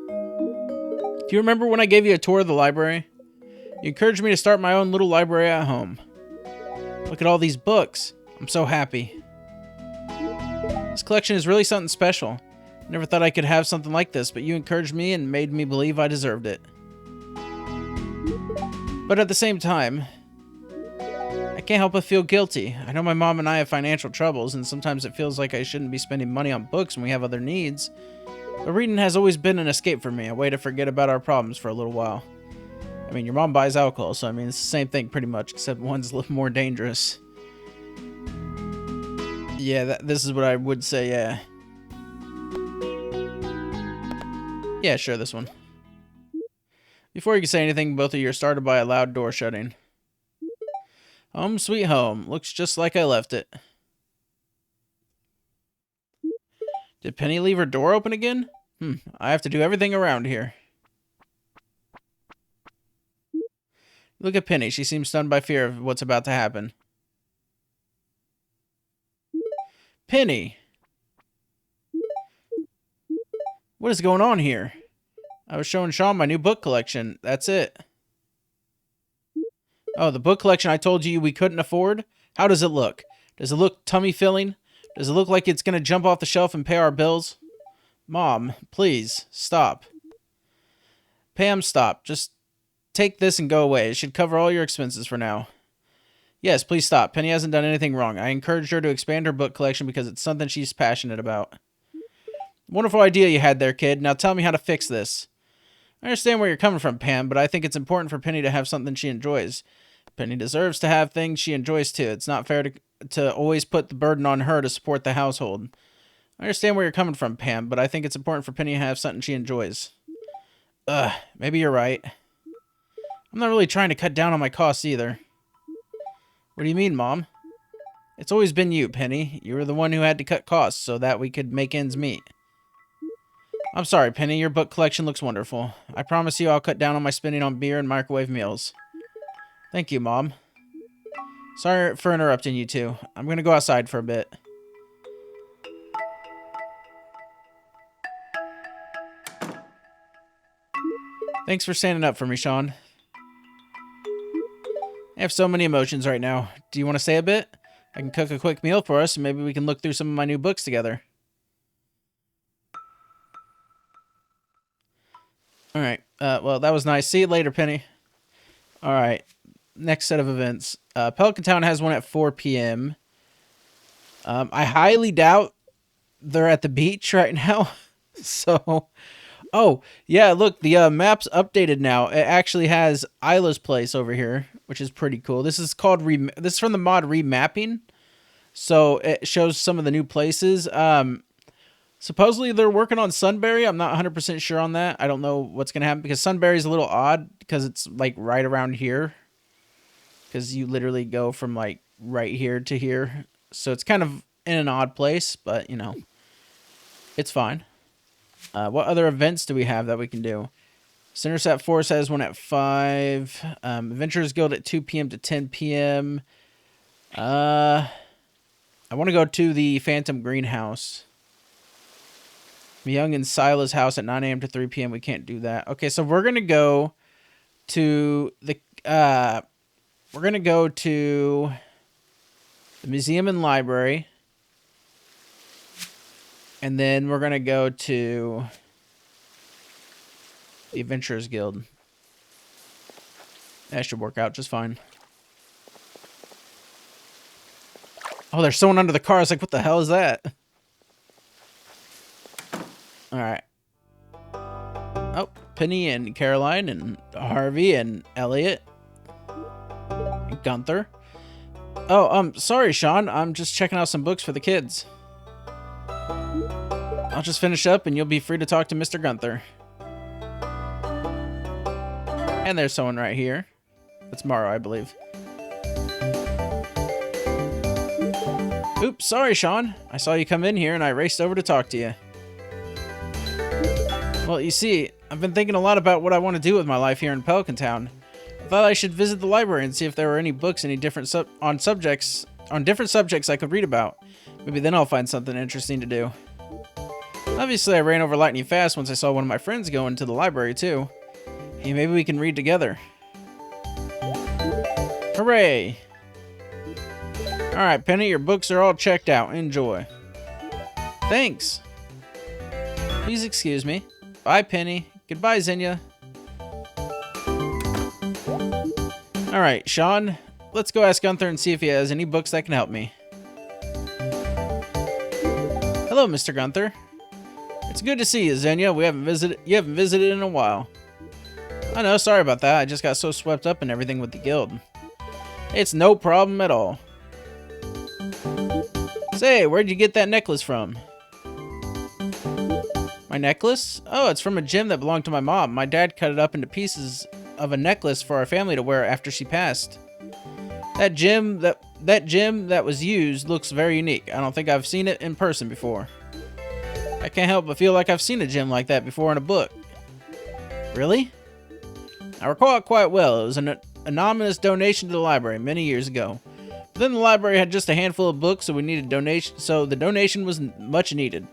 Do you remember when I gave you a tour of the library? You encouraged me to start my own little library at home. Look at all these books. I'm so happy. This collection is really something special. I never thought I could have something like this, but you encouraged me and made me believe I deserved it. But at the same time, I can't help but feel guilty. I know my mom and I have financial troubles, and sometimes it feels like I shouldn't be spending money on books when we have other needs. But reading has always been an escape for me, a way to forget about our problems for a little while. I mean, your mom buys alcohol, so I mean, it's the same thing pretty much, except one's a little more dangerous. Yeah, this is what I would say, yeah. Yeah, sure, this one. Before you can say anything, both of you are startled by a loud door shutting. Home sweet home. Looks just like I left it. Did Penny leave her door open again? I have to do everything around here. Look at Penny. She seems stunned by fear of what's about to happen. Penny! What is going on here? I was showing Sean my new book collection. That's it. Oh, the book collection I told you we couldn't afford? How does it look? Does it look tummy-filling? Does it look like it's going to jump off the shelf and pay our bills? Mom, please, stop. Pam, stop. Just take this and go away. It should cover all your expenses for now. Yes, please stop. Penny hasn't done anything wrong. I encouraged her to expand her book collection because it's something she's passionate about. Wonderful idea you had there, kid. Now tell me how to fix this. I understand where you're coming from, Pam, but I think it's important for Penny to have something she enjoys. Penny deserves to have things she enjoys too. It's not fair to always put the burden on her to support the household. I understand where you're coming from, Pam, but I think it's important for Penny to have something she enjoys. Maybe you're right. I'm not really trying to cut down on my costs either. What do you mean, Mom? It's always been you, Penny. You were the one who had to cut costs so that we could make ends meet. I'm sorry, Penny. Your book collection looks wonderful. I promise you I'll cut down on my spending on beer and microwave meals. Thank you, Mom. Sorry for interrupting you two. I'm going to go outside for a bit. Thanks for standing up for me, Sean. I have so many emotions right now. Do you want to say a bit? I can cook a quick meal for us, and maybe we can look through some of my new books together. Alright, well, that was nice. See you later, Penny. Alright, next set of events. Pelican Town has one at 4 p.m. I highly doubt they're at the beach right now. So, oh, yeah, look, the map's updated now. It actually has Isla's place over here, which is pretty cool. This is called, this is from the mod Remapping. So, it shows some of the new places. Supposedly they're working on Sunbury. I'm not 100% sure on that. I don't know what's going to happen because Sunbury's a little odd because it's like right around here. Because you literally go from like right here to here. So it's kind of in an odd place, but you know, it's fine. What other events do we have that we can do? Cindersat Forest has one at 5. Adventurers Guild at 2 p.m. to 10 p.m. I want to go to the Phantom Greenhouse. Young and Sila's house at 9 a.m. to 3 p.m. We can't do that. Okay, so we're gonna go to the museum and library, and then we're gonna go to the Adventurers Guild. That should work out just fine. Oh, there's someone under the car. I was like, what the hell is that? Alright. Oh, Penny and Caroline and Harvey and Elliot and Gunther. Oh, sorry, Sean. I'm just checking out some books for the kids. I'll just finish up and you'll be free to talk to Mr. Gunther. And there's someone right here. That's Morrow, I believe. Oops, sorry, Sean. I saw you come in here and I raced over to talk to you. Well, you see, I've been thinking a lot about what I want to do with my life here in Pelican Town. I thought I should visit the library and see if there were any books, any different subjects I could read about. Maybe then I'll find something interesting to do. Obviously, I ran over lightning fast once I saw one of my friends go into the library too. Hey, maybe we can read together. Hooray! Alright, Penny, your books are all checked out. Enjoy. Thanks. Please excuse me. Bye, Penny. Goodbye, Zinnia. Alright, Sean. Let's go ask Gunther and see if he has any books that can help me. Hello, Mr. Gunther. It's good to see you, Zinnia. You haven't visited in a while. I know, sorry about that. I just got so swept up in everything with the guild. It's no problem at all. Say, where'd you get that necklace from? My necklace? Oh, it's from a gem that belonged to my mom. My dad cut it up into pieces of a necklace for our family to wear after she passed. That gem that was used looks very unique. I don't think I've seen it in person before. I can't help but feel like I've seen a gem like that before in a book. Really? I recall it quite well. It was an anonymous donation to the library many years ago. But then the library had just a handful of books, so we needed donation. So the donation was much needed.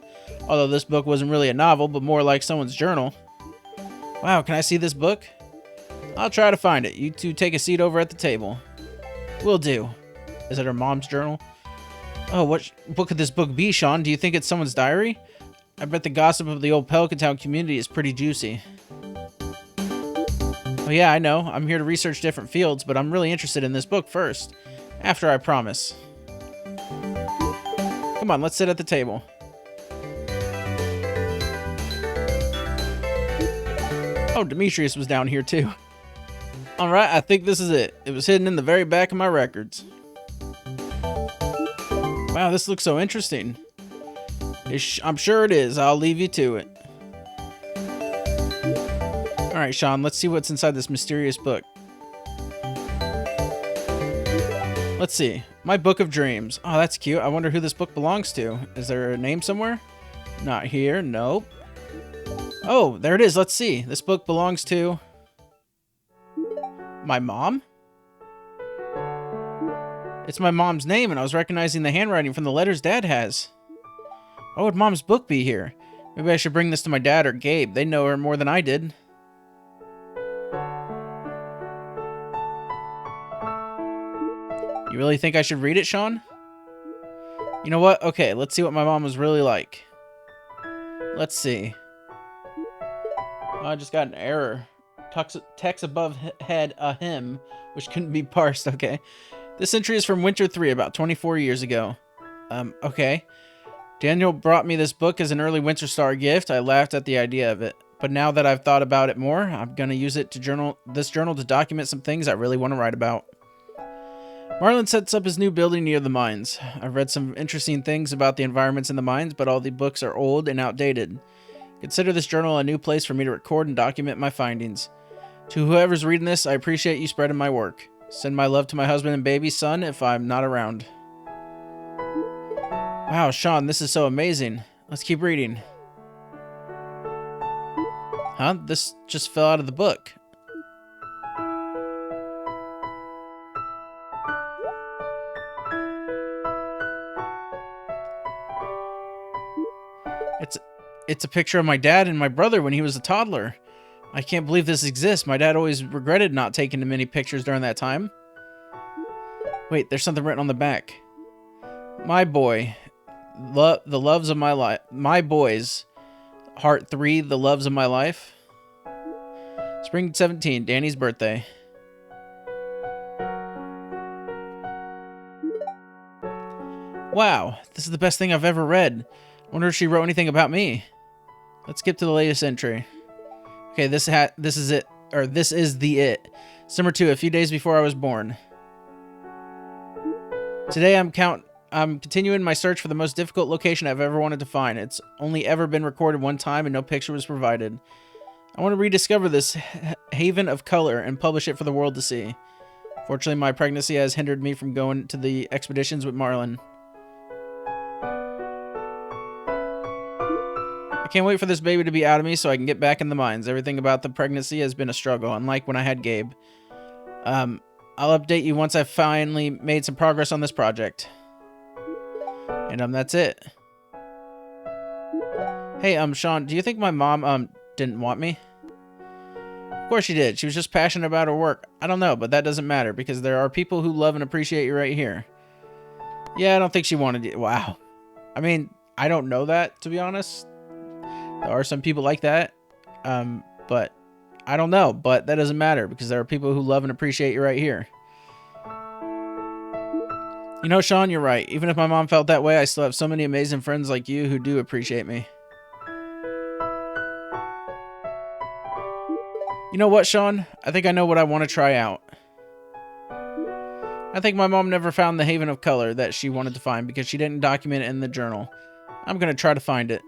Although this book wasn't really a novel, but more like someone's journal. Wow, can I see this book? I'll try to find it. You two take a seat over at the table. Will do. Is it her mom's journal? Oh, what could this book be, Sean? Do you think it's someone's diary? I bet the gossip of the old Pelican Town community is pretty juicy. Oh yeah, I know. I'm here to research different fields, but I'm really interested in this book first. After, I promise. Come on, let's sit at the table. Oh, Demetrius was down here too. Alright, I think this is it. It was hidden in the very back of my records. Wow, this looks so interesting. I'm sure it is. I'll leave you to it. Alright, Sean, let's see what's inside this mysterious book. Let's see. My Book of Dreams. Oh, that's cute. I wonder who this book belongs to. Is there a name somewhere? Not here. Nope. Oh, there it is. Let's see. This book belongs to... my mom? It's my mom's name, and I was recognizing the handwriting from the letters Dad has. Why would Mom's book be here? Maybe I should bring this to my dad or Gabe. They know her more than I did. You really think I should read it, Sean? You know what? Okay, let's see what my mom was really like. Let's see. Oh, I just got an error. Text above head a hymn, which couldn't be parsed. Okay. This entry is from Winter 3, about 24 years ago. Okay. Daniel brought me this book as an early Winter Star gift. I laughed at the idea of it. But now that I've thought about it more, I'm going to use it to this journal to document some things I really want to write about. Marlon sets up his new building near the mines. I've read some interesting things about the environments in the mines, but all the books are old and outdated. Consider this journal a new place for me to record and document my findings. To whoever's reading this, I appreciate you spreading my work. Send my love to my husband and baby son if I'm not around. Wow, Sean, this is so amazing. Let's keep reading. Huh? This just fell out of the book. It's a picture of my dad and my brother when he was a toddler. I can't believe this exists. My dad always regretted not taking many pictures during that time. Wait, there's something written on the back. My boy, the loves of my life. My boys, Heart 3, the loves of my life. Spring 17, Danny's birthday. Wow, this is the best thing I've ever read. I wonder if she wrote anything about me. Let's skip to the latest entry. Okay, this is it, or this is the it. Summer 2, a few days before I was born. Today I'm continuing my search for the most difficult location I've ever wanted to find. It's only ever been recorded one time and no picture was provided. I want to rediscover this haven of color and publish it for the world to see. Fortunately, my pregnancy has hindered me from going to the expeditions with Marlin. I can't wait for this baby to be out of me so I can get back in the mines. Everything about the pregnancy has been a struggle, unlike when I had Gabe. I'll update you once I've finally made some progress on this project. And that's it. Hey, Sean, do you think my mom didn't want me? Of course she did. She was just passionate about her work. I don't know, but that doesn't matter because there are people who love and appreciate you right here. Yeah, I don't think she wanted you. Wow. I mean, I don't know that, to be honest. There are some people like that. But I don't know, but that doesn't matter because there are people who love and appreciate you right here. You know, Sean, you're right. Even if my mom felt that way, I still have so many amazing friends like you who do appreciate me. You know what, Sean? I think I know what I want to try out. I think my mom never found the haven of color that she wanted to find because she didn't document it in the journal. I'm going to try to find it.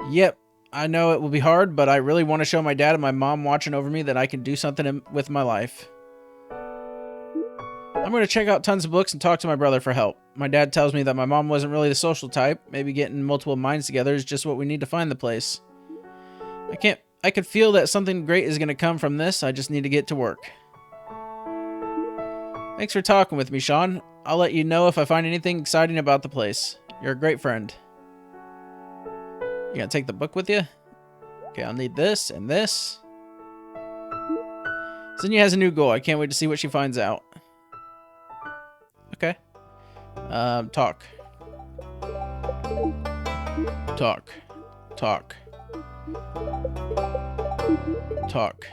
Yep, I know it will be hard, but I really want to show my dad and my mom watching over me that I can do something with my life. I'm going to check out tons of books and talk to my brother for help. My dad tells me that my mom wasn't really the social type. Maybe getting multiple minds together is just what we need to find the place. I could feel that something great is going to come from this. I just need to get to work. Thanks for talking with me, Sean. I'll let you know if I find anything exciting about the place. You're a great friend. You gonna take the book with you? Okay, I'll need this and this. Zinnia has a new goal. I can't wait to see what she finds out. Okay. Talk. Talk. Talk. Talk.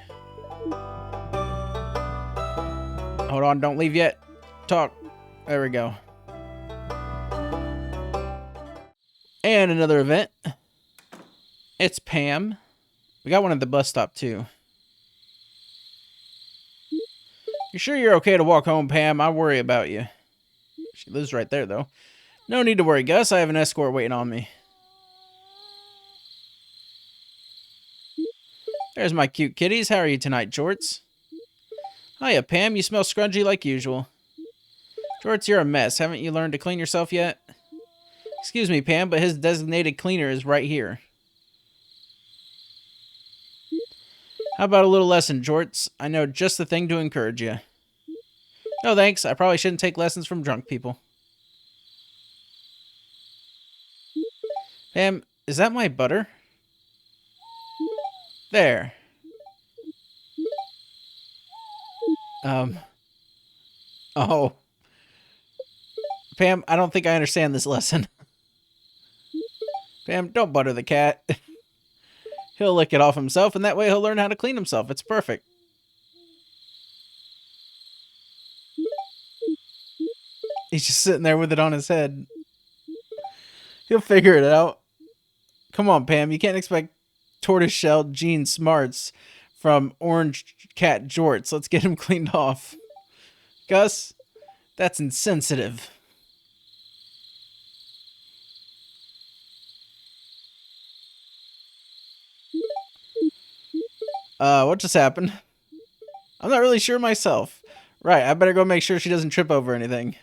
Hold on, don't leave yet. Talk. There we go. And another event. It's Pam. We got one at the bus stop, too. You sure you're okay to walk home, Pam? I worry about you. She lives right there, though. No need to worry, Gus. I have an escort waiting on me. There's my cute kitties. How are you tonight, Jorts? Hiya, Pam. You smell scrungy like usual. Jorts, you're a mess. Haven't you learned to clean yourself yet? Excuse me, Pam, but his designated cleaner is right here. How about a little lesson, Jorts? I know just the thing to encourage you. No thanks, I probably shouldn't take lessons from drunk people. Pam, is that my butter? There. Oh. Pam, I don't think I understand this lesson. Pam, don't butter the cat. He'll lick it off himself, and that way he'll learn how to clean himself. It's perfect. He's just sitting there with it on his head. He'll figure it out. Come on, Pam. You can't expect tortoiseshell Gene smarts from Orange Cat Jorts. Let's get him cleaned off. Gus, that's insensitive. What just happened? I'm not really sure myself. Right, I better go make sure she doesn't trip over anything.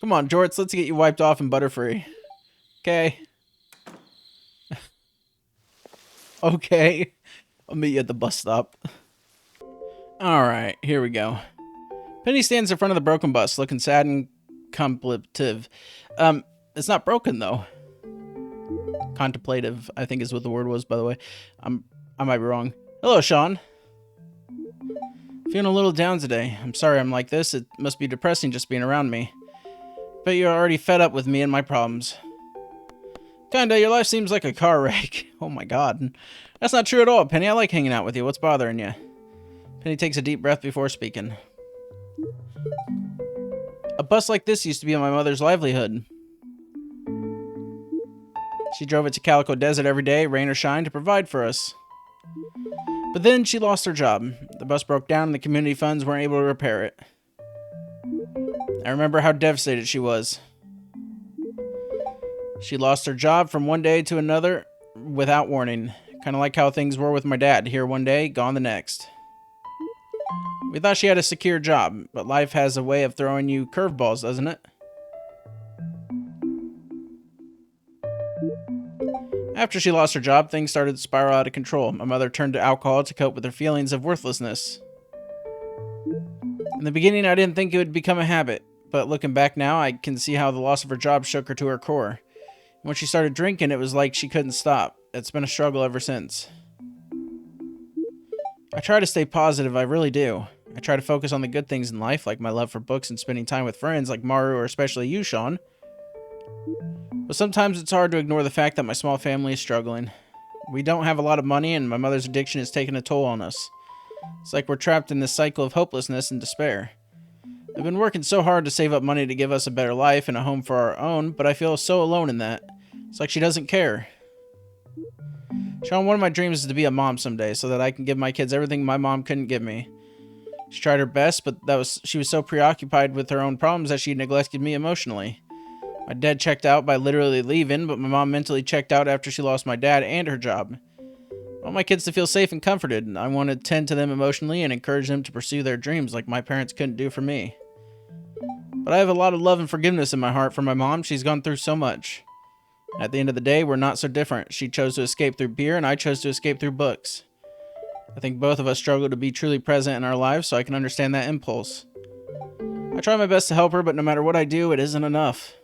Come on, Jorts, let's get you wiped off and butterfree. Okay. Okay. I'll meet you at the bus stop. Alright, here we go. Penny stands in front of the broken bus, looking sad and contemplative. It's not broken, though. Contemplative, I think is what the word was, by the way. I might be wrong. Hello, Sean. Feeling a little down today. I'm sorry I'm like this. It must be depressing just being around me. Bet you're already fed up with me and my problems. Kinda, your life seems like a car wreck. Oh my god. That's not true at all, Penny. I like hanging out with you. What's bothering you? Penny takes a deep breath before speaking. A bus like this used to be my mother's livelihood. She drove it to Calico Desert every day, rain or shine, to provide for us. But then she lost her job. The bus broke down and the community funds weren't able to repair it. I remember how devastated she was. She lost her job from one day to another without warning. Kind of like how things were with my dad. Here one day, gone the next. We thought she had a secure job, but life has a way of throwing you curveballs, doesn't it? After she lost her job, things started to spiral out of control. My mother turned to alcohol to cope with her feelings of worthlessness. In the beginning, I didn't think it would become a habit, but looking back now, I can see how the loss of her job shook her to her core. When she started drinking, it was like she couldn't stop. It's been a struggle ever since. I try to stay positive, I really do. I try to focus on the good things in life, like my love for books and spending time with friends like Maru or especially you, Sean. But sometimes it's hard to ignore the fact that my small family is struggling. We don't have a lot of money and my mother's addiction is taking a toll on us. It's like we're trapped in this cycle of hopelessness and despair. I've been working so hard to save up money to give us a better life and a home for our own, but I feel so alone in that. It's like she doesn't care. Sean, one of my dreams is to be a mom someday so that I can give my kids everything my mom couldn't give me. She tried her best, but she was so preoccupied with her own problems that she neglected me emotionally. My dad checked out by literally leaving, but my mom mentally checked out after she lost my dad and her job. I want my kids to feel safe and comforted, and I want to tend to them emotionally and encourage them to pursue their dreams like my parents couldn't do for me. But I have a lot of love and forgiveness in my heart for my mom. She's gone through so much. At the end of the day, we're not so different. She chose to escape through beer, and I chose to escape through books. I think both of us struggle to be truly present in our lives, so I can understand that impulse. I try my best to help her, but no matter what I do, it isn't enough.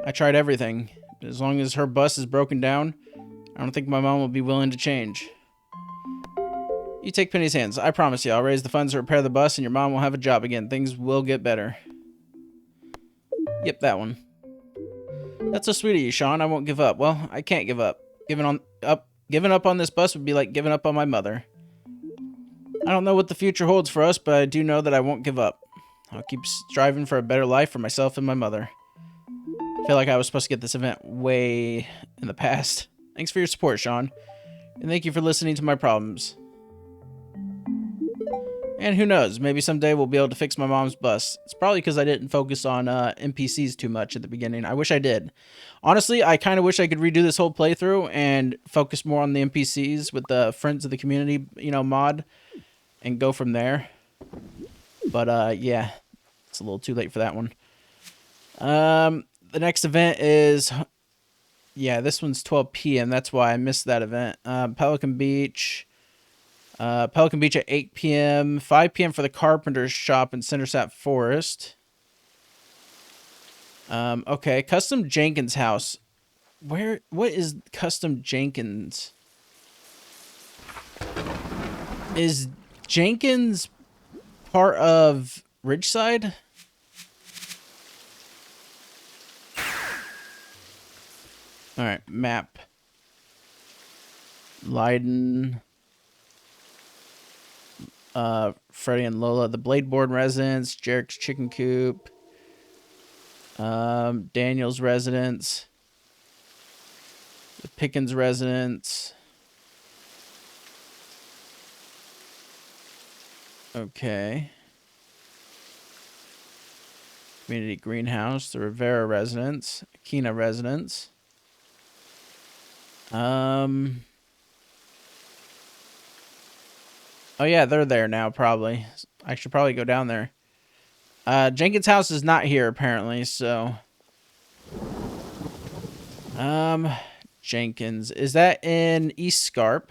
I tried everything. As long as her bus is broken down, I don't think my mom will be willing to change. You take Penny's hands. I promise you, I'll raise the funds to repair the bus, and your mom will have a job again. Things will get better. Yep, that one. That's so sweet of you, Sean. I won't give up. Well, I can't give up. Giving up on this bus would be like giving up on my mother. I don't know what the future holds for us, but I do know that I won't give up. I'll keep striving for a better life for myself and my mother. I feel like I was supposed to get this event way in the past. Thanks for your support, Sean. And thank you for listening to my problems. And who knows, maybe someday we'll be able to fix my mom's bus. It's probably because I didn't focus on NPCs too much at the beginning. I wish I did. Honestly, I kind of wish I could redo this whole playthrough and focus more on the NPCs with the Friends of the Community, mod, and go from there. But, yeah, it's a little too late for that one. The next event is, yeah, this one's 12 p.m. That's why I missed that event. Pelican Beach at 8 p.m., 5 p.m. for the Carpenter's Shop in Cindersap Forest. Okay, Custom Jenkins house. What is Custom Jenkins? Is Jenkins part of Ridgeside? Alright, map. Leiden. Freddie and Lola, the Bladeborn residence, Jarek's chicken coop, Daniel's residence, the Pickens residence. Okay. Community greenhouse, the Rivera residence, Akina residence. Oh yeah, they're there now, probably. I should probably go down there. Jenkins' house is not here, apparently, so... Jenkins. Is that in East Scarp?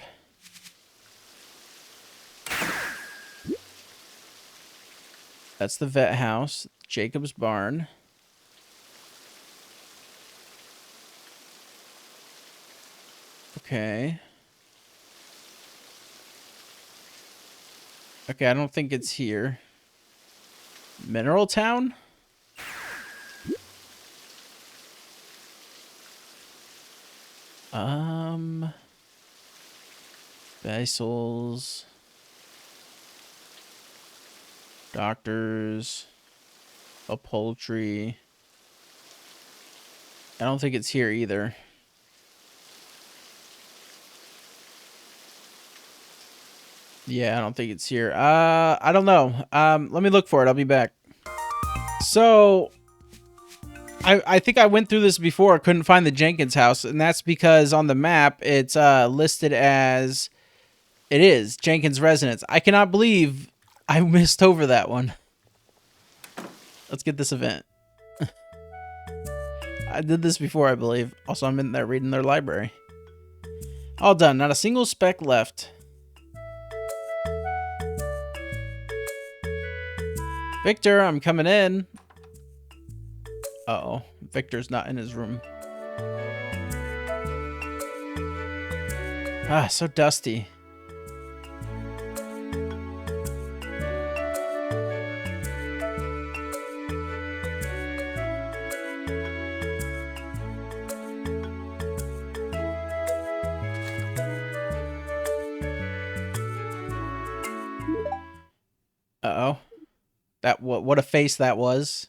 That's the vet house. Jacob's barn. Okay. Okay, I don't think it's here. Mineral Town? Vessels. Doctors. A poultry. I don't think it's here either. Yeah, I don't think it's here. I don't know. Let me look for it. I'll be back. So, I think I went through this before. I couldn't find the Jenkins house, and that's because on the map it's listed as it is Jenkins residence. I cannot believe I missed over that one. Let's get this event. I did this before, I believe. Also, I'm in there reading their library. All done. Not a single speck left. Victor, I'm coming in. Uh-oh. Victor's not in his room. Ah, so dusty. Uh-oh. What a face that was.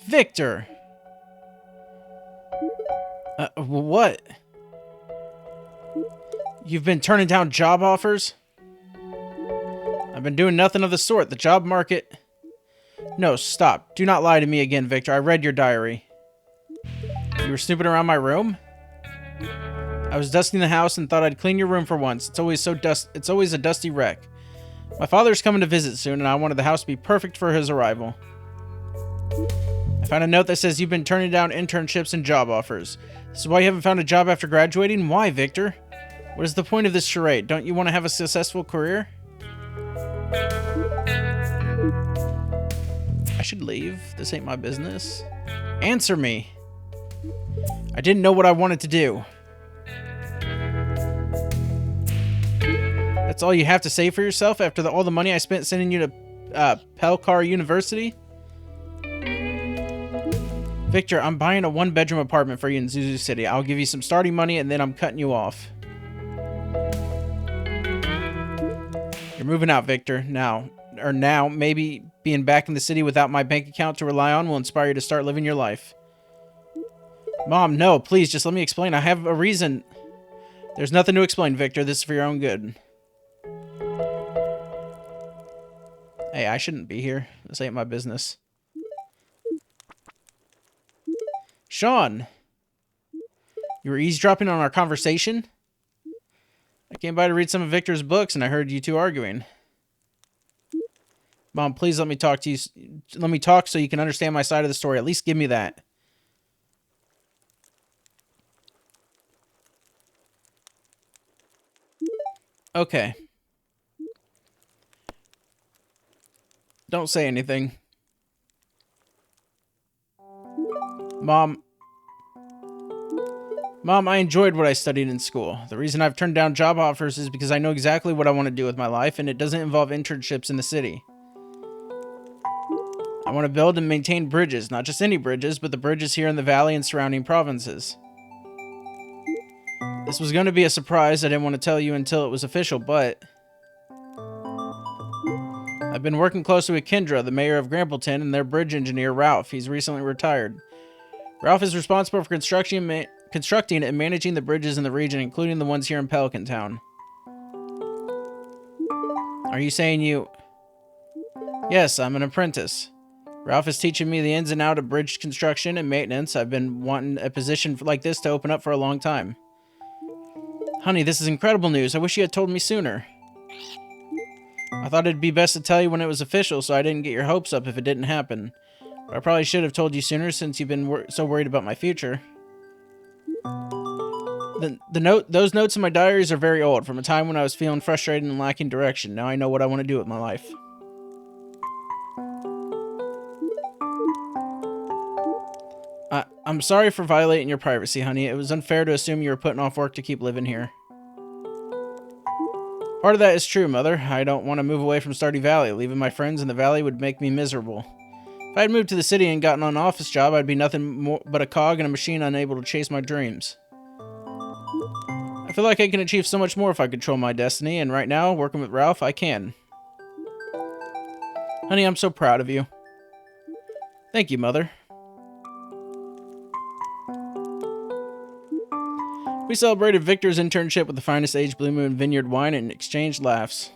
Victor! What? You've been turning down job offers? I've been doing nothing of the sort. The job market... No, stop. Do not lie to me again, Victor. I read your diary. You were snooping around my room? I was dusting the house and thought I'd clean your room for once. It's always a dusty wreck. My father's coming to visit soon, and I wanted the house to be perfect for his arrival. I found a note that says you've been turning down internships and job offers. This is why you haven't found a job after graduating? Why, Victor? What is the point of this charade? Don't you want to have a successful career? I should leave. This ain't my business. Answer me. I didn't know what I wanted to do. That's all you have to say for yourself after all the money I spent sending you to Pelcar University? Victor, I'm buying a one-bedroom apartment for you in Zuzu City. I'll give you some starting money and then I'm cutting you off. You're moving out, Victor. Now, maybe being back in the city without my bank account to rely on will inspire you to start living your life. Mom, no, please, just let me explain. I have a reason. There's nothing to explain, Victor. This is for your own good. Hey, I shouldn't be here. This ain't my business. Sean! You were eavesdropping on our conversation? I came by to read some of Victor's books, and I heard you two arguing. Mom, please let me talk to you. Let me talk so you can understand my side of the story. At least give me that. Okay. Don't say anything. Mom, I enjoyed what I studied in school. The reason I've turned down job offers is because I know exactly what I want to do with my life, and it doesn't involve internships in the city. I want to build and maintain bridges, not just any bridges, but the bridges here in the valley and surrounding provinces. This was going to be a surprise. I didn't want to tell you until it was official, but... I've been working closely with Kendra, the mayor of Grampleton, and their bridge engineer, Ralph. He's recently retired. Ralph is responsible for constructing and managing the bridges in the region, including the ones here in Pelican Town. Are you saying you... Yes, I'm an apprentice. Ralph is teaching me the ins and outs of bridge construction and maintenance. I've been wanting a position like this to open up for a long time. Honey, this is incredible news. I wish you had told me sooner. I thought it'd be best to tell you when it was official, so I didn't get your hopes up if it didn't happen. But I probably should have told you sooner since you've been so worried about my future. Those notes in my diaries are very old, from a time when I was feeling frustrated and lacking direction. Now I know what I want to do with my life. I'm sorry for violating your privacy, honey. It was unfair to assume you were putting off work to keep living here. Part of that is true, Mother. I don't want to move away from Stardew Valley. Leaving my friends in the valley would make me miserable. If I had moved to the city and gotten an office job, I'd be nothing more but a cog in a machine unable to chase my dreams. I feel like I can achieve so much more if I control my destiny, and right now, working with Ralph, I can. Honey, I'm so proud of you. Thank you, Mother. We celebrated Victor's internship with the finest aged Blue Moon Vineyard wine and exchanged laughs.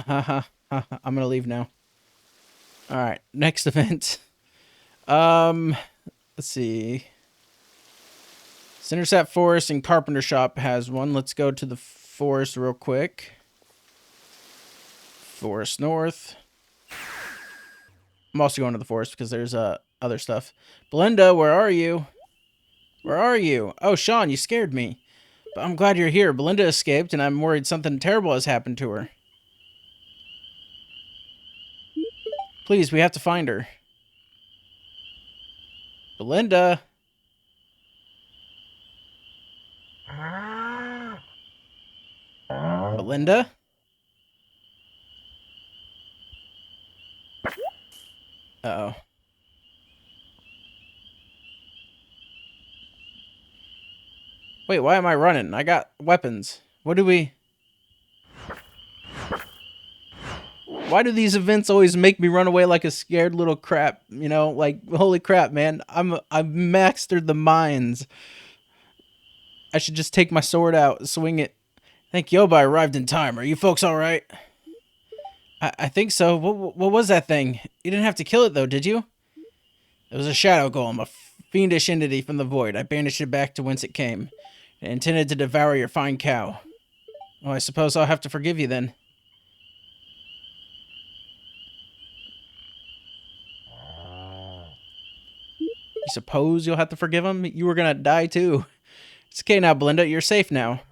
Haha, I'm gonna leave now. Alright, next event. Let's see. Cindersap Forest and Carpenter Shop has one. Let's go to the forest real quick. Forest North. I'm also going to the forest because there's other stuff. Belinda, where are you? Where are you? Oh, Sean, you scared me. But I'm glad you're here. Belinda escaped, and I'm worried something terrible has happened to her. Please, we have to find her. Belinda? Belinda? Uh-oh. Wait, why am I running? I got weapons. What do we... Why do these events always make me run away like a scared little crap? You know, like, holy crap, man. I've mastered the mines. I should just take my sword out, swing it. Thank Yoba, I arrived in time. Are you folks alright? I think so. What was that thing? You didn't have to kill it, though, did you? It was a shadow golem, a fiendish entity from the void. I banished it back to whence it came. It intended to devour your fine cow. Well, I suppose I'll have to forgive you, then. You suppose you'll have to forgive him? You were gonna die, too. It's okay now, Belinda. You're safe now.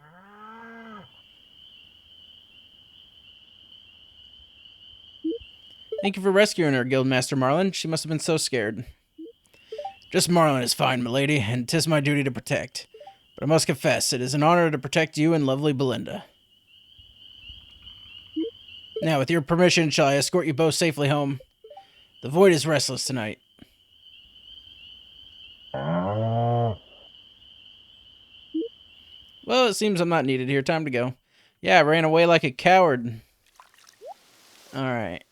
Thank you for rescuing her, Guildmaster Marlin. She must have been so scared. Just Marlin is fine, milady, and 'tis my duty to protect. But I must confess, it is an honor to protect you and lovely Belinda. Now, with your permission, shall I escort you both safely home? The void is restless tonight. Well, it seems I'm not needed here. Time to go. Yeah, I ran away like a coward. Alright.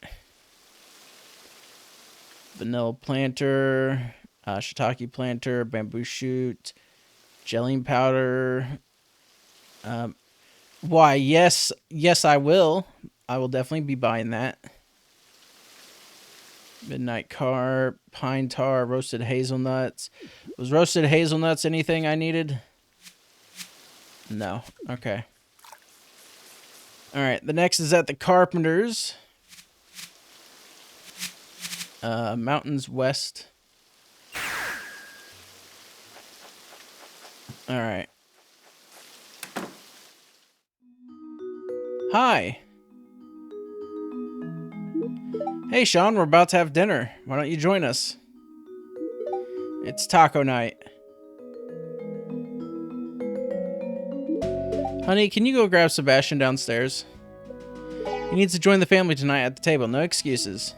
Vanilla planter, shiitake planter, bamboo shoot, gelling powder. Why, yes, I will. I will definitely be buying that. Midnight carp, pine tar, roasted hazelnuts. Was roasted hazelnuts anything I needed? No. Okay. Alright, the next is at the Carpenters. Mountains West. Alright. Hi. Hey, Sean, we're about to have dinner. Why don't you join us? It's taco night. Honey, can you go grab Sebastian downstairs? He needs to join the family tonight at the table. No excuses.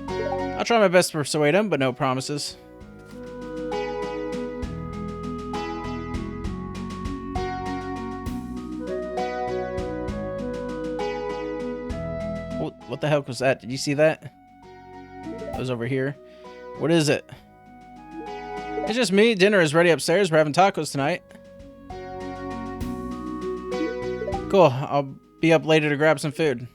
I'll try my best to persuade him, but no promises. What the heck was that? Did you see that? It was over here. What is it? It's just me. Dinner is ready upstairs. We're having tacos tonight. Cool. I'll be up later to grab some food.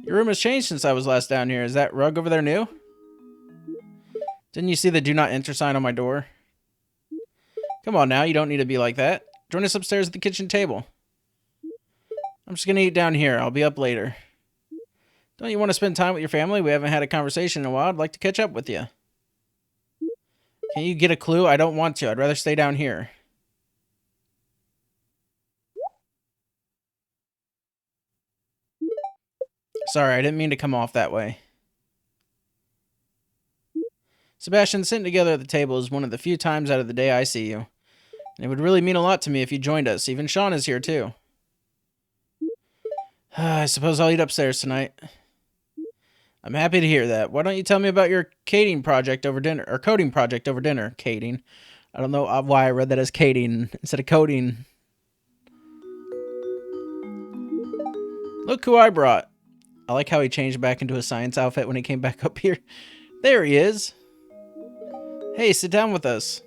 Your room has changed since I was last down here. Is that rug over there new? Didn't you see the do not enter sign on my door? Come on now, you don't need to be like that. Join us upstairs at the kitchen table. I'm just gonna eat down here. I'll be up later. Don't you want to spend time with your family? We haven't had a conversation in a while. I'd like to catch up with you. Can you get a clue? I don't want to. I'd rather stay down here. Sorry, I didn't mean to come off that way. Sebastian, sitting together at the table is one of the few times out of the day I see you. And it would really mean a lot to me if you joined us. Even Sean is here, too. I suppose I'll eat upstairs tonight. I'm happy to hear that. Why don't you tell me about your coding project over dinner? Or coding project over dinner. Coding. I don't know why I read that as coding instead of coding. Look who I brought. I like how he changed back into a science outfit when he came back up here. There he is. Hey, sit down with us.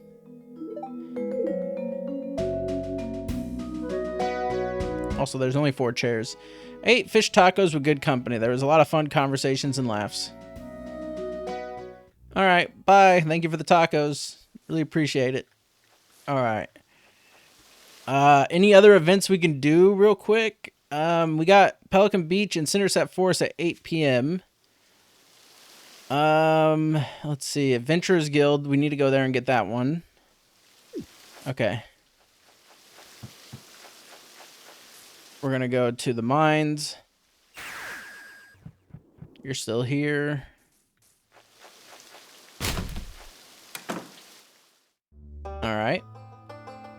Also, there's only 4 chairs. I ate fish tacos with good company. There was a lot of fun conversations and laughs. Alright, bye. Thank you for the tacos. Really appreciate it. Alright. Any other events we can do real quick? We got Pelican Beach and Cindersap Forest at 8 p.m. Let's see. Adventurers Guild. We need to go there and get that one. Okay. We're going to go to the mines. You're still here. Alright.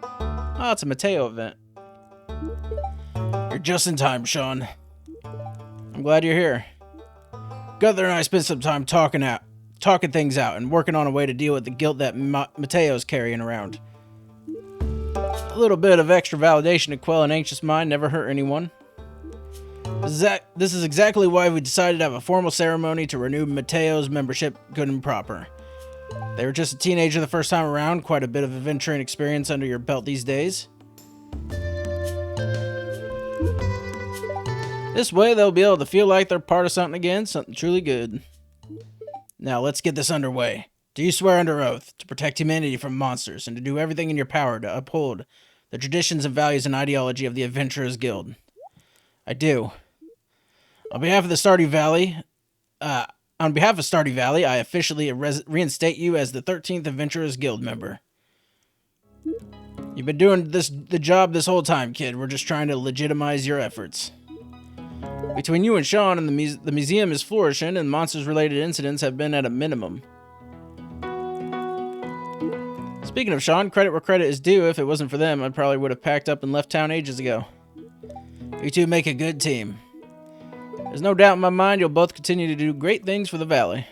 Oh, it's a Mateo event. You're just in time, Sean. I'm glad you're here. Gunther and I spent some time talking things out and working on a way to deal with the guilt that Mateo's carrying around. A little bit of extra validation to quell an anxious mind never hurt anyone. This is exactly why we decided to have a formal ceremony to renew Mateo's membership good and proper. They were just a teenager the first time around, quite a bit of adventuring experience under your belt these days. This way they'll be able to feel like they're part of something again, something truly good. Now let's get this underway. Do you swear under oath to protect humanity from monsters and to do everything in your power to uphold the traditions and values and ideology of the Adventurers Guild? I do. On behalf of Stardew Valley, I officially reinstate you as the 13th Adventurers Guild member. You've been doing the job this whole time, kid. We're just trying to legitimize your efforts. Between you and Sean, and the museum is flourishing, and monsters-related incidents have been at a minimum. Speaking of Sean, credit where credit is due. If it wasn't for them, I probably would have packed up and left town ages ago. You two make a good team. There's no doubt in my mind you'll both continue to do great things for the valley.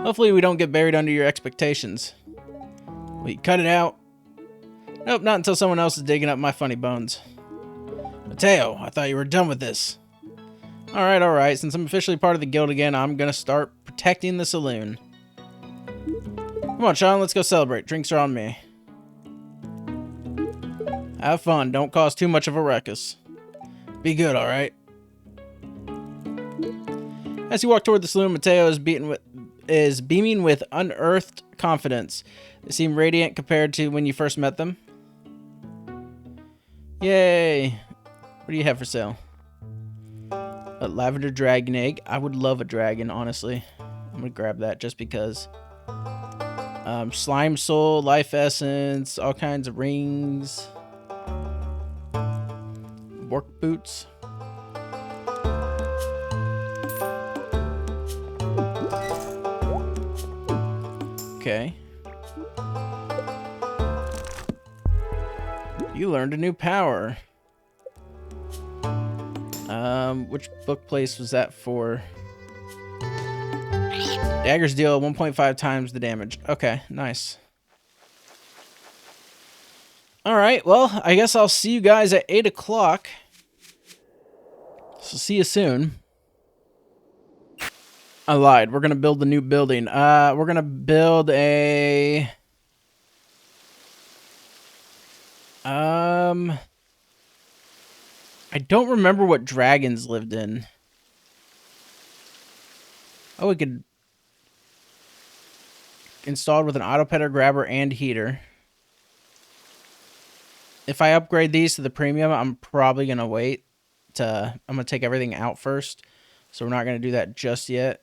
Hopefully we don't get buried under your expectations. Will you cut it out? Nope, not until someone else is digging up my funny bones. Mateo, I thought you were done with this. Alright. Since I'm officially part of the guild again, I'm gonna start protecting the saloon. Come on, Sean, let's go celebrate. Drinks are on me. Have fun. Don't cause too much of a ruckus. Be good, alright? As you walk toward the saloon, Mateo is beaming with unearthed confidence. They seem radiant compared to when you first met them. Yay! What do you have for sale? A lavender dragon egg. I would love a dragon, honestly. I'm gonna grab that just because. Slime soul, life essence, all kinds of rings. Work boots. Okay. You learned a new power. Which book place was that for? Daggers deal 1.5 times the damage. Okay, nice. Alright, well, I guess I'll see you guys at 8 o'clock. So see you soon. I lied. We're going to build a new building. We're going to build a... I don't remember what dragons lived in. Oh, we could... Installed with an auto petter, grabber, and heater. If I upgrade these to the premium, I'm probably going to wait. I'm going to take everything out first. So we're not going to do that just yet.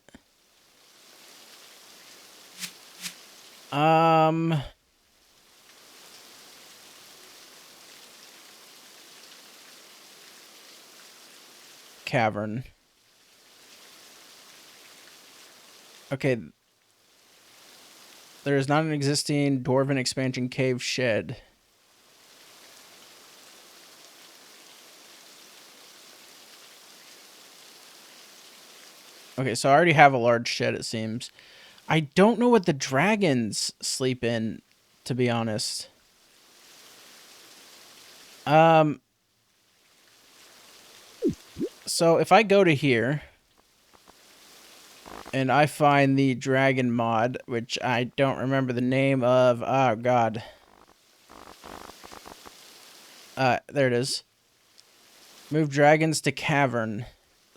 Cavern. Okay. There is not an existing Dwarven expansion cave shed. Okay, so I already have a large shed, it seems. I don't know what the dragons sleep in, to be honest. So if I go to here and I find the dragon mod, which I don't remember the name of. Oh, God. There it is. Move dragons to cavern.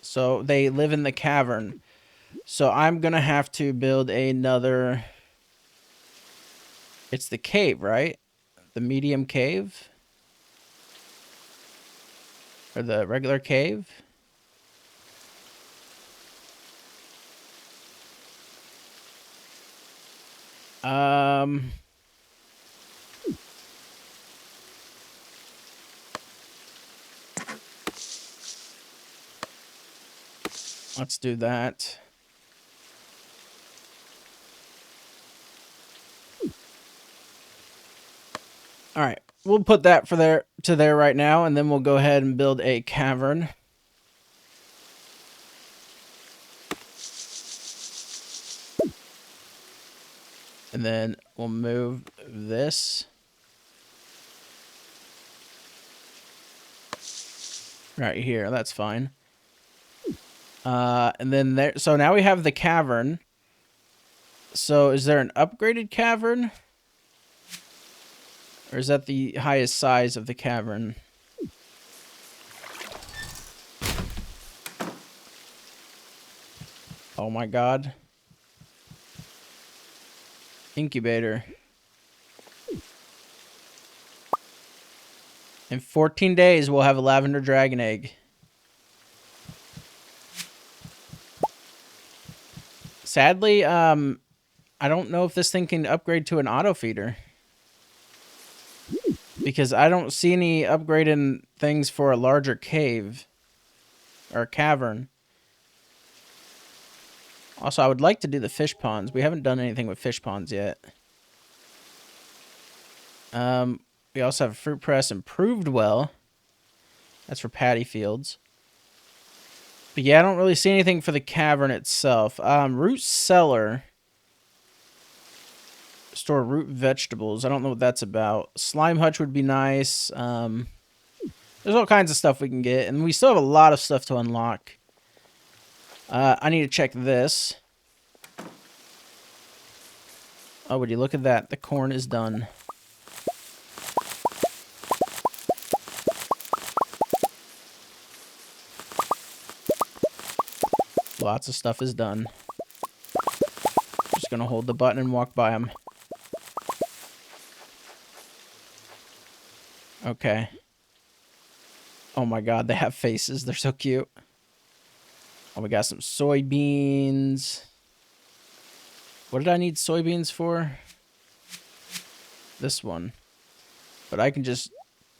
So they live in the cavern. So I'm going to have to build another... It's the cave, right? The medium cave? Or the regular cave? Let's do that. All right, we'll put that for there to there right now, and then we'll go ahead and build a cavern. And then we'll move this right here. That's fine. And then there. So now we have the cavern. So is there an upgraded cavern? Or is that the highest size of the cavern? Oh my God. Incubator. In 14 days, we'll have a lavender dragon egg. Sadly, I don't know if this thing can upgrade to an auto feeder. Because I don't see any upgrading things for a larger cave. Or cavern. Also, I would like to do the fish ponds. We haven't done anything with fish ponds yet. We also have a fruit press improved well. That's for paddy fields. But yeah, I don't really see anything for the cavern itself. Root cellar. Store root vegetables. I don't know what that's about. Slime hutch would be nice. There's all kinds of stuff we can get. And we still have a lot of stuff to unlock. I need to check this. Oh, would you look at that? The corn is done. Lots of stuff is done. Just gonna hold the button and walk by them. Okay. Oh my God, they have faces. They're so cute. Oh, we got some soybeans. What did I need soybeans for? This one. But I can just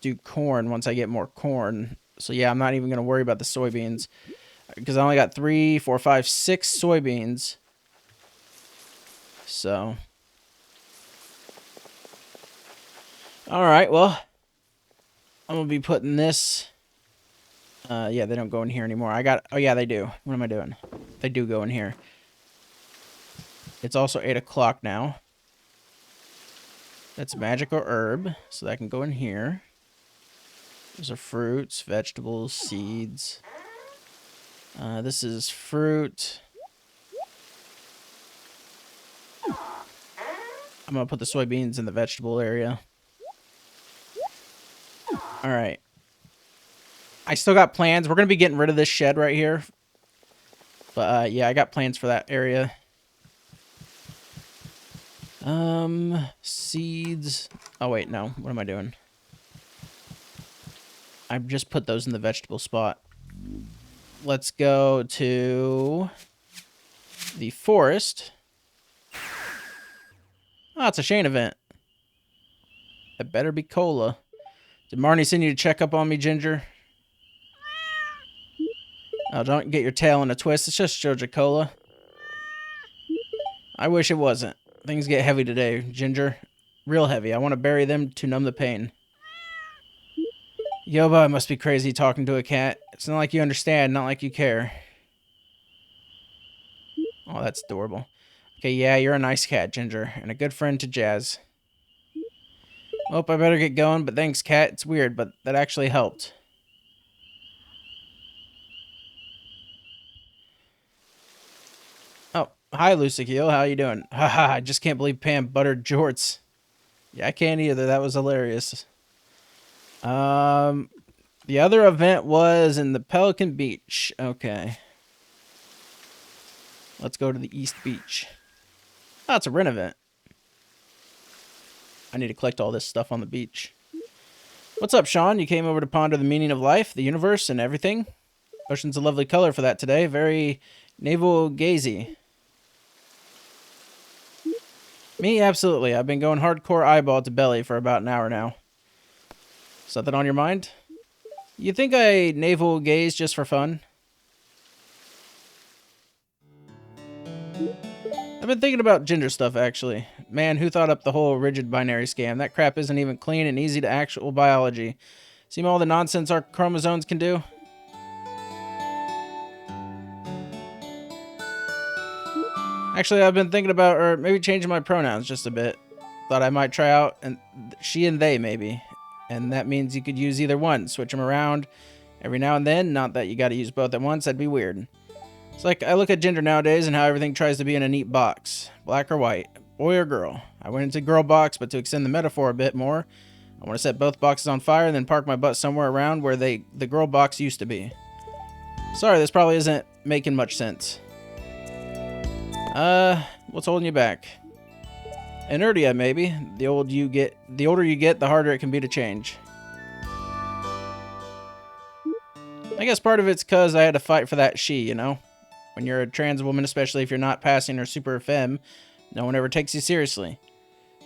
do corn once I get more corn. So yeah, I'm not even going to worry about the soybeans. Because I only got 3, 4, 5, 6 soybeans. So. Alright, well. I'm going to be putting this. Yeah, they don't go in here anymore. Oh yeah, they do. What am I doing? They do go in here. It's also 8 o'clock now. That's magical herb. So that can go in here. Those are fruits, vegetables, seeds. This is fruit. I'm going to put the soybeans in the vegetable area. Alright. I still got plans. We're going to be getting rid of this shed right here. But, yeah, I got plans for that area. Seeds. Oh, wait, no. What am I doing? I just put those in the vegetable spot. Let's go to the forest. Oh, it's a Shane event. That better be cola. Did Marnie send you to check up on me, Ginger? Oh, don't get your tail in a twist. It's just Georgia Cola. I wish it wasn't. Things get heavy today, Ginger. Real heavy. I want to bury them to numb the pain. Yoba, I must be crazy talking to a cat. It's not like you understand, not like you care. Oh, that's adorable. Okay, yeah, you're a nice cat, Ginger, and a good friend to Jazz. Oh, I better get going, but thanks, cat. It's weird, but that actually helped. Oh, hi, Lucy Keel. How you doing? Haha, I just can't believe Pam buttered jorts. Yeah, I can't either. That was hilarious. The other event was in the Pelican Beach. Okay. Let's go to the East Beach. Oh, it's a rent event. I need to collect all this stuff on the beach. What's up, Sean? You came over to ponder the meaning of life, the universe, and everything? Ocean's a lovely color for that today. Very navel-gazy. Me, absolutely. I've been going hardcore eyeball to belly for about an hour now. Something on your mind? You think I navel gaze just for fun? I've been thinking about Ginger stuff, actually. Man, who thought up the whole rigid binary scam? That crap isn't even clean and easy to actual biology. See all the nonsense our chromosomes can do? Actually, I've been thinking about, or maybe changing my pronouns just a bit. Thought I might try out and she and they, maybe. And that means you could use either one. Switch them around every now and then. Not that you gotta use both at once. That'd be weird. It's like I look at Ginger nowadays and how everything tries to be in a neat box. Black or white. Boy or girl. I went into girl box, but to extend the metaphor a bit more, I want to set both boxes on fire and then park my butt somewhere around where the girl box used to be. Sorry, this probably isn't making much sense. What's holding you back? Inertia, maybe. The older you get, the harder it can be to change. I guess part of it's because I had to fight for that she, you know? When you're a trans woman, especially if you're not passing or super femme, no one ever takes you seriously.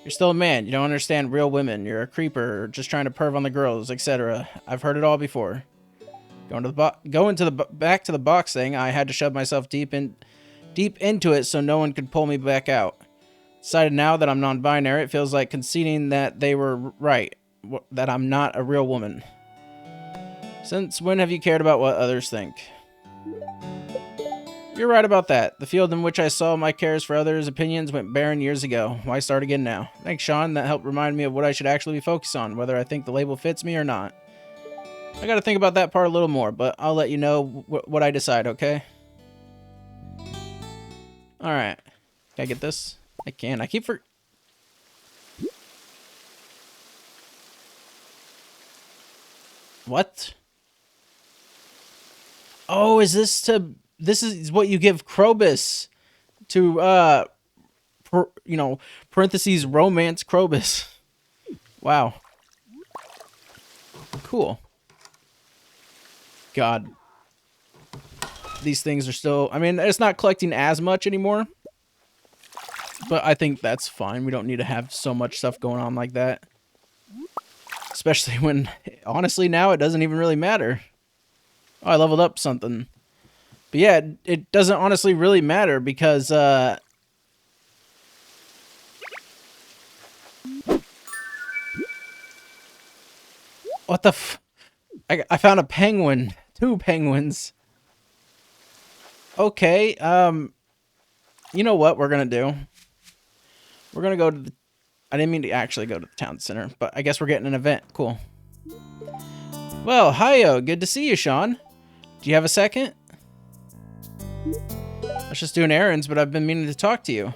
You're still a man. You don't understand real women. You're a creeper, or just trying to perv on the girls, etc. I've heard it all before. Going to the back to the box thing, I had to shove myself deep into it so no one could pull me back out. Decided now that I'm non-binary, it feels like conceding that they were right, that I'm not a real woman. Since when have you cared about what others think? You're right about that. The field in which I saw my cares for others' opinions went barren years ago. Why start again now? Thanks, Sean. That helped remind me of what I should actually be focused on, whether I think the label fits me or not. I gotta think about that part a little more, but I'll let you know what I decide, okay? Alright. Can I get this? I can. I keep What? Oh, is this to... This is what you give Krobus to, parentheses, romance Krobus. Wow. Cool. God. These things are still... I mean, it's not collecting as much anymore. But I think that's fine. We don't need to have so much stuff going on like that. Especially when, honestly, now it doesn't even really matter. Oh, I leveled up something. But yeah, it doesn't honestly really matter because, what the f... I found a penguin. 2 penguins. Okay, you know what we're gonna do? We're gonna go to the... I didn't mean to actually go to the town center, but I guess we're getting an event. Cool. Well, hi-yo. Good to see you, Sean. Do you have a second? I was just doing errands, but I've been meaning to talk to you.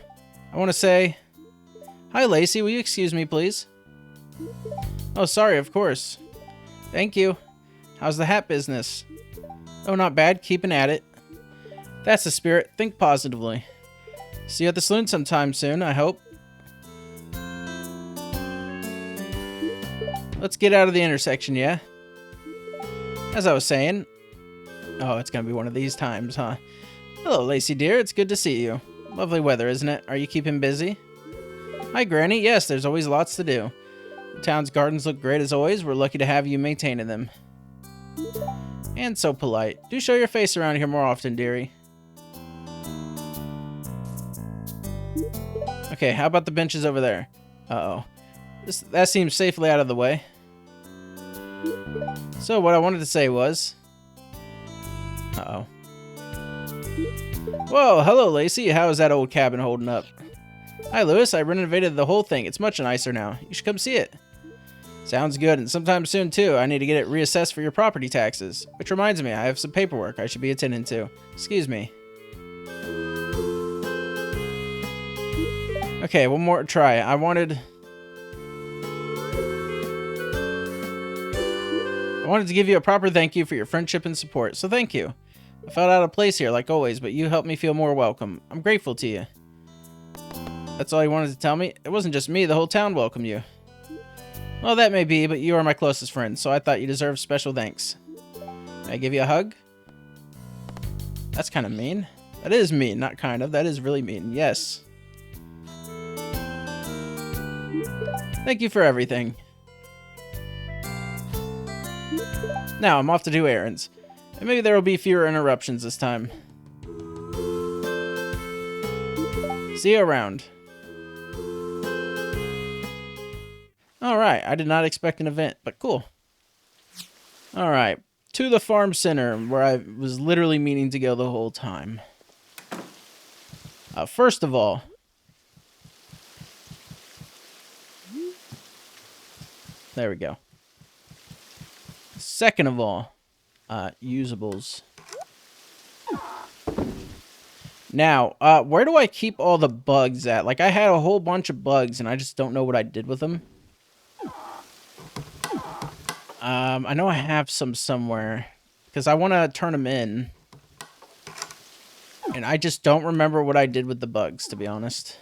I want to say... Hi, Lacey. Will you excuse me, please? Oh, sorry. Of course. Thank you. How's the hat business? Oh, not bad. Keeping at it. That's the spirit. Think positively. See you at the saloon sometime soon, I hope. Let's get out of the intersection, yeah? As I was saying... Oh, it's gonna be one of these times, huh? Hello, Lacey dear. It's good to see you. Lovely weather, isn't it? Are you keeping busy? Hi, Granny. Yes, there's always lots to do. The town's gardens look great as always. We're lucky to have you maintaining them. And so polite. Do show your face around here more often, dearie. Okay, how about the benches over there? Uh-oh. That seems safely out of the way. So, what I wanted to say was... Uh-oh. Whoa, hello, Lacey. How is that old cabin holding up? Hi, Lewis. I renovated the whole thing. It's much nicer now. You should come see it. Sounds good, and sometime soon, too. I need to get it reassessed for your property taxes. Which reminds me, I have some paperwork I should be attending to. Excuse me. Okay, one more try. I wanted to give you a proper thank you for your friendship and support, so thank you. I felt out of place here, like always, but you helped me feel more welcome. I'm grateful to you. That's all you wanted to tell me? It wasn't just me, the whole town welcomed you. Well, that may be, but you are my closest friend, so I thought you deserved special thanks. May I give you a hug? That's kind of mean. That is mean, not kind of. That is really mean. Yes. Thank you for everything. Now, I'm off to do errands. And maybe there will be fewer interruptions this time. See you around. Alright, I did not expect an event, but cool. Alright, to the farm center, where I was literally meaning to go the whole time. First of all, there we go. Second of all, usables. Now, where do I keep all the bugs at? Like, I had a whole bunch of bugs, and I just don't know what I did with them. I know I have some somewhere, because I want to turn them in. And I just don't remember what I did with the bugs, to be honest.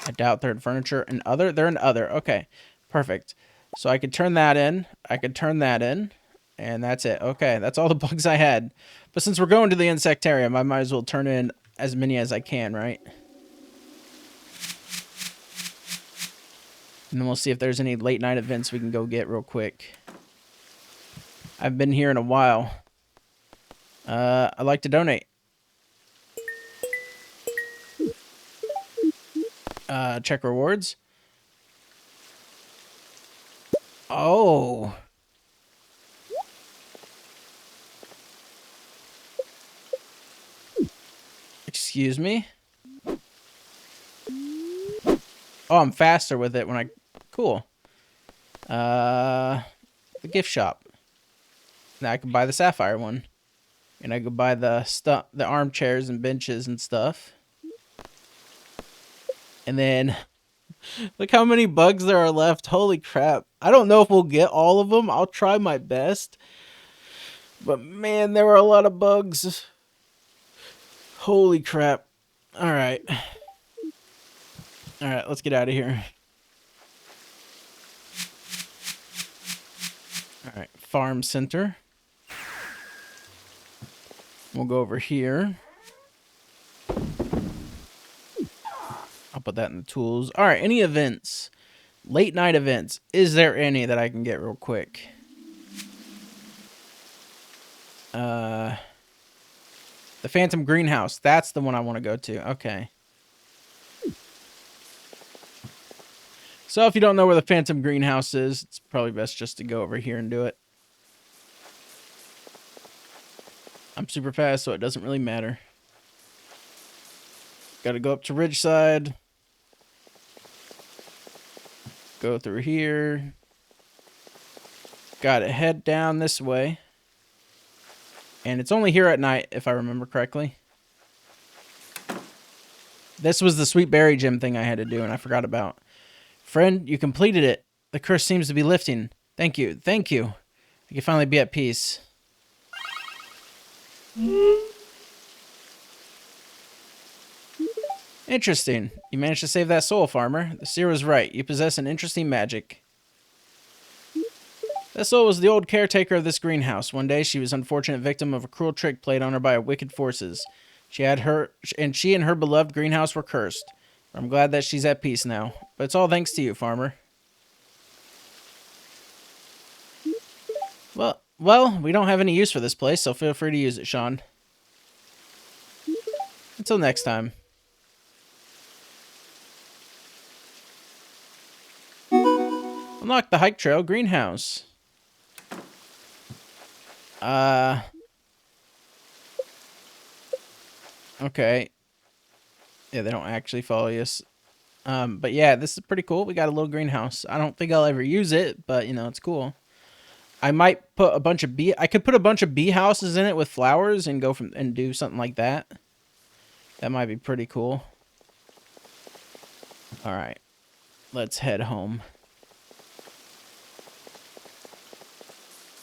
I doubt they're in furniture. And other? They're in other. Okay, perfect. So I could turn that in. I could turn that in. And that's it. Okay, that's all the bugs I had. But since we're going to the insectarium, I might as well turn in as many as I can, right? And then we'll see if there's any late night events we can go get real quick. I've been here in a while. I'd like to donate. Check rewards. Oh. Excuse me? Oh, I'm faster with it when I... Cool. The gift shop. Now I can buy the sapphire one. And I could buy the armchairs and benches and stuff. And then... Look how many bugs there are left. Holy crap. I don't know if we'll get all of them. I'll try my best. But man, there were a lot of bugs. Holy crap. Alright. Alright, let's get out of here. Alright, farm center. We'll go over here. I'll put that in the tools. Alright, any events? Late night events. Is there any that I can get real quick? The Phantom Greenhouse. That's the one I want to go to. Okay. So if you don't know where the Phantom Greenhouse is, it's probably best just to go over here and do it. I'm super fast, so it doesn't really matter. Gotta go up to Ridgeside. Go through here. Gotta head down this way. And it's only here at night, if I remember correctly. This was the Sweet Berry Gem thing I had to do, and I forgot about. Friend, you completed it. The curse seems to be lifting. Thank you. Thank you. I can finally be at peace. Interesting. You managed to save that soul, farmer. The seer was right. You possess an interesting magic. That soul was the old caretaker of this greenhouse. One day, she was an unfortunate victim of a cruel trick played on her by wicked forces. She and her beloved greenhouse were cursed. I'm glad that she's at peace now. But it's all thanks to you, farmer. Well, we don't have any use for this place, so feel free to use it, Sean. Until next time. Unlock the hike trail greenhouse. Okay. Yeah, they don't actually follow you. But yeah, this is pretty cool. We got a little greenhouse. I don't think I'll ever use it, but you know, it's cool. I might put a bunch of bee. I could put a bunch of bee houses in it with flowers and go from and do something like that. That might be pretty cool. All right, let's head home.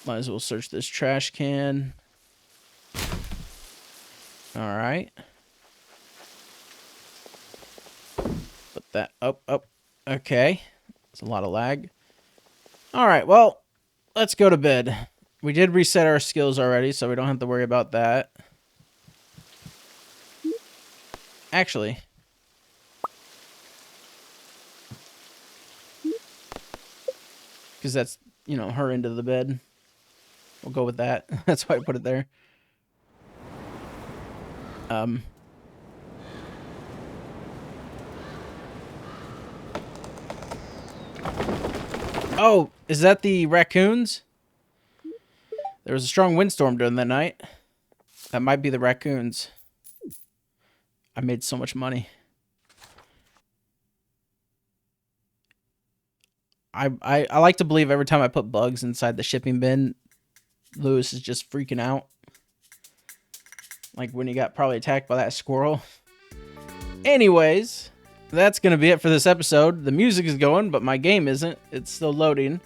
Might as well search this trash can. All right. Put that up. Okay. It's a lot of lag. All right, well, let's go to bed. We did reset our skills already, so we don't have to worry about that. Actually, because that's, you know, her into the bed. We'll go with that. That's why I put it there. Oh, is that the raccoons? There was a strong windstorm during that night. That might be the raccoons. I made so much money. I like to believe every time I put bugs inside the shipping bin, Lewis is just freaking out. Like when he got probably attacked by that squirrel. Anyways, that's going to be it for this episode. The music is going, but my game isn't. It's still loading.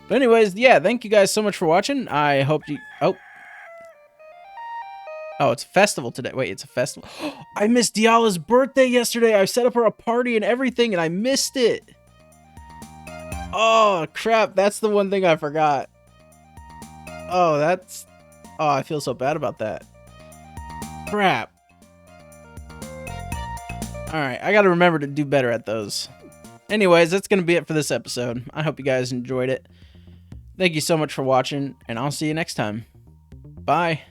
But anyways, yeah, thank you guys so much for watching. I hope you... Oh, it's a festival today. Wait, it's a festival. I missed Diala's birthday yesterday. I set up her a party and everything, and I missed it. Oh, crap. That's the one thing I forgot. Oh, that's... Oh, I feel so bad about that. Crap. Alright, I gotta remember to do better at those. Anyways, that's gonna be it for this episode. I hope you guys enjoyed it. Thank you so much for watching, and I'll see you next time. Bye.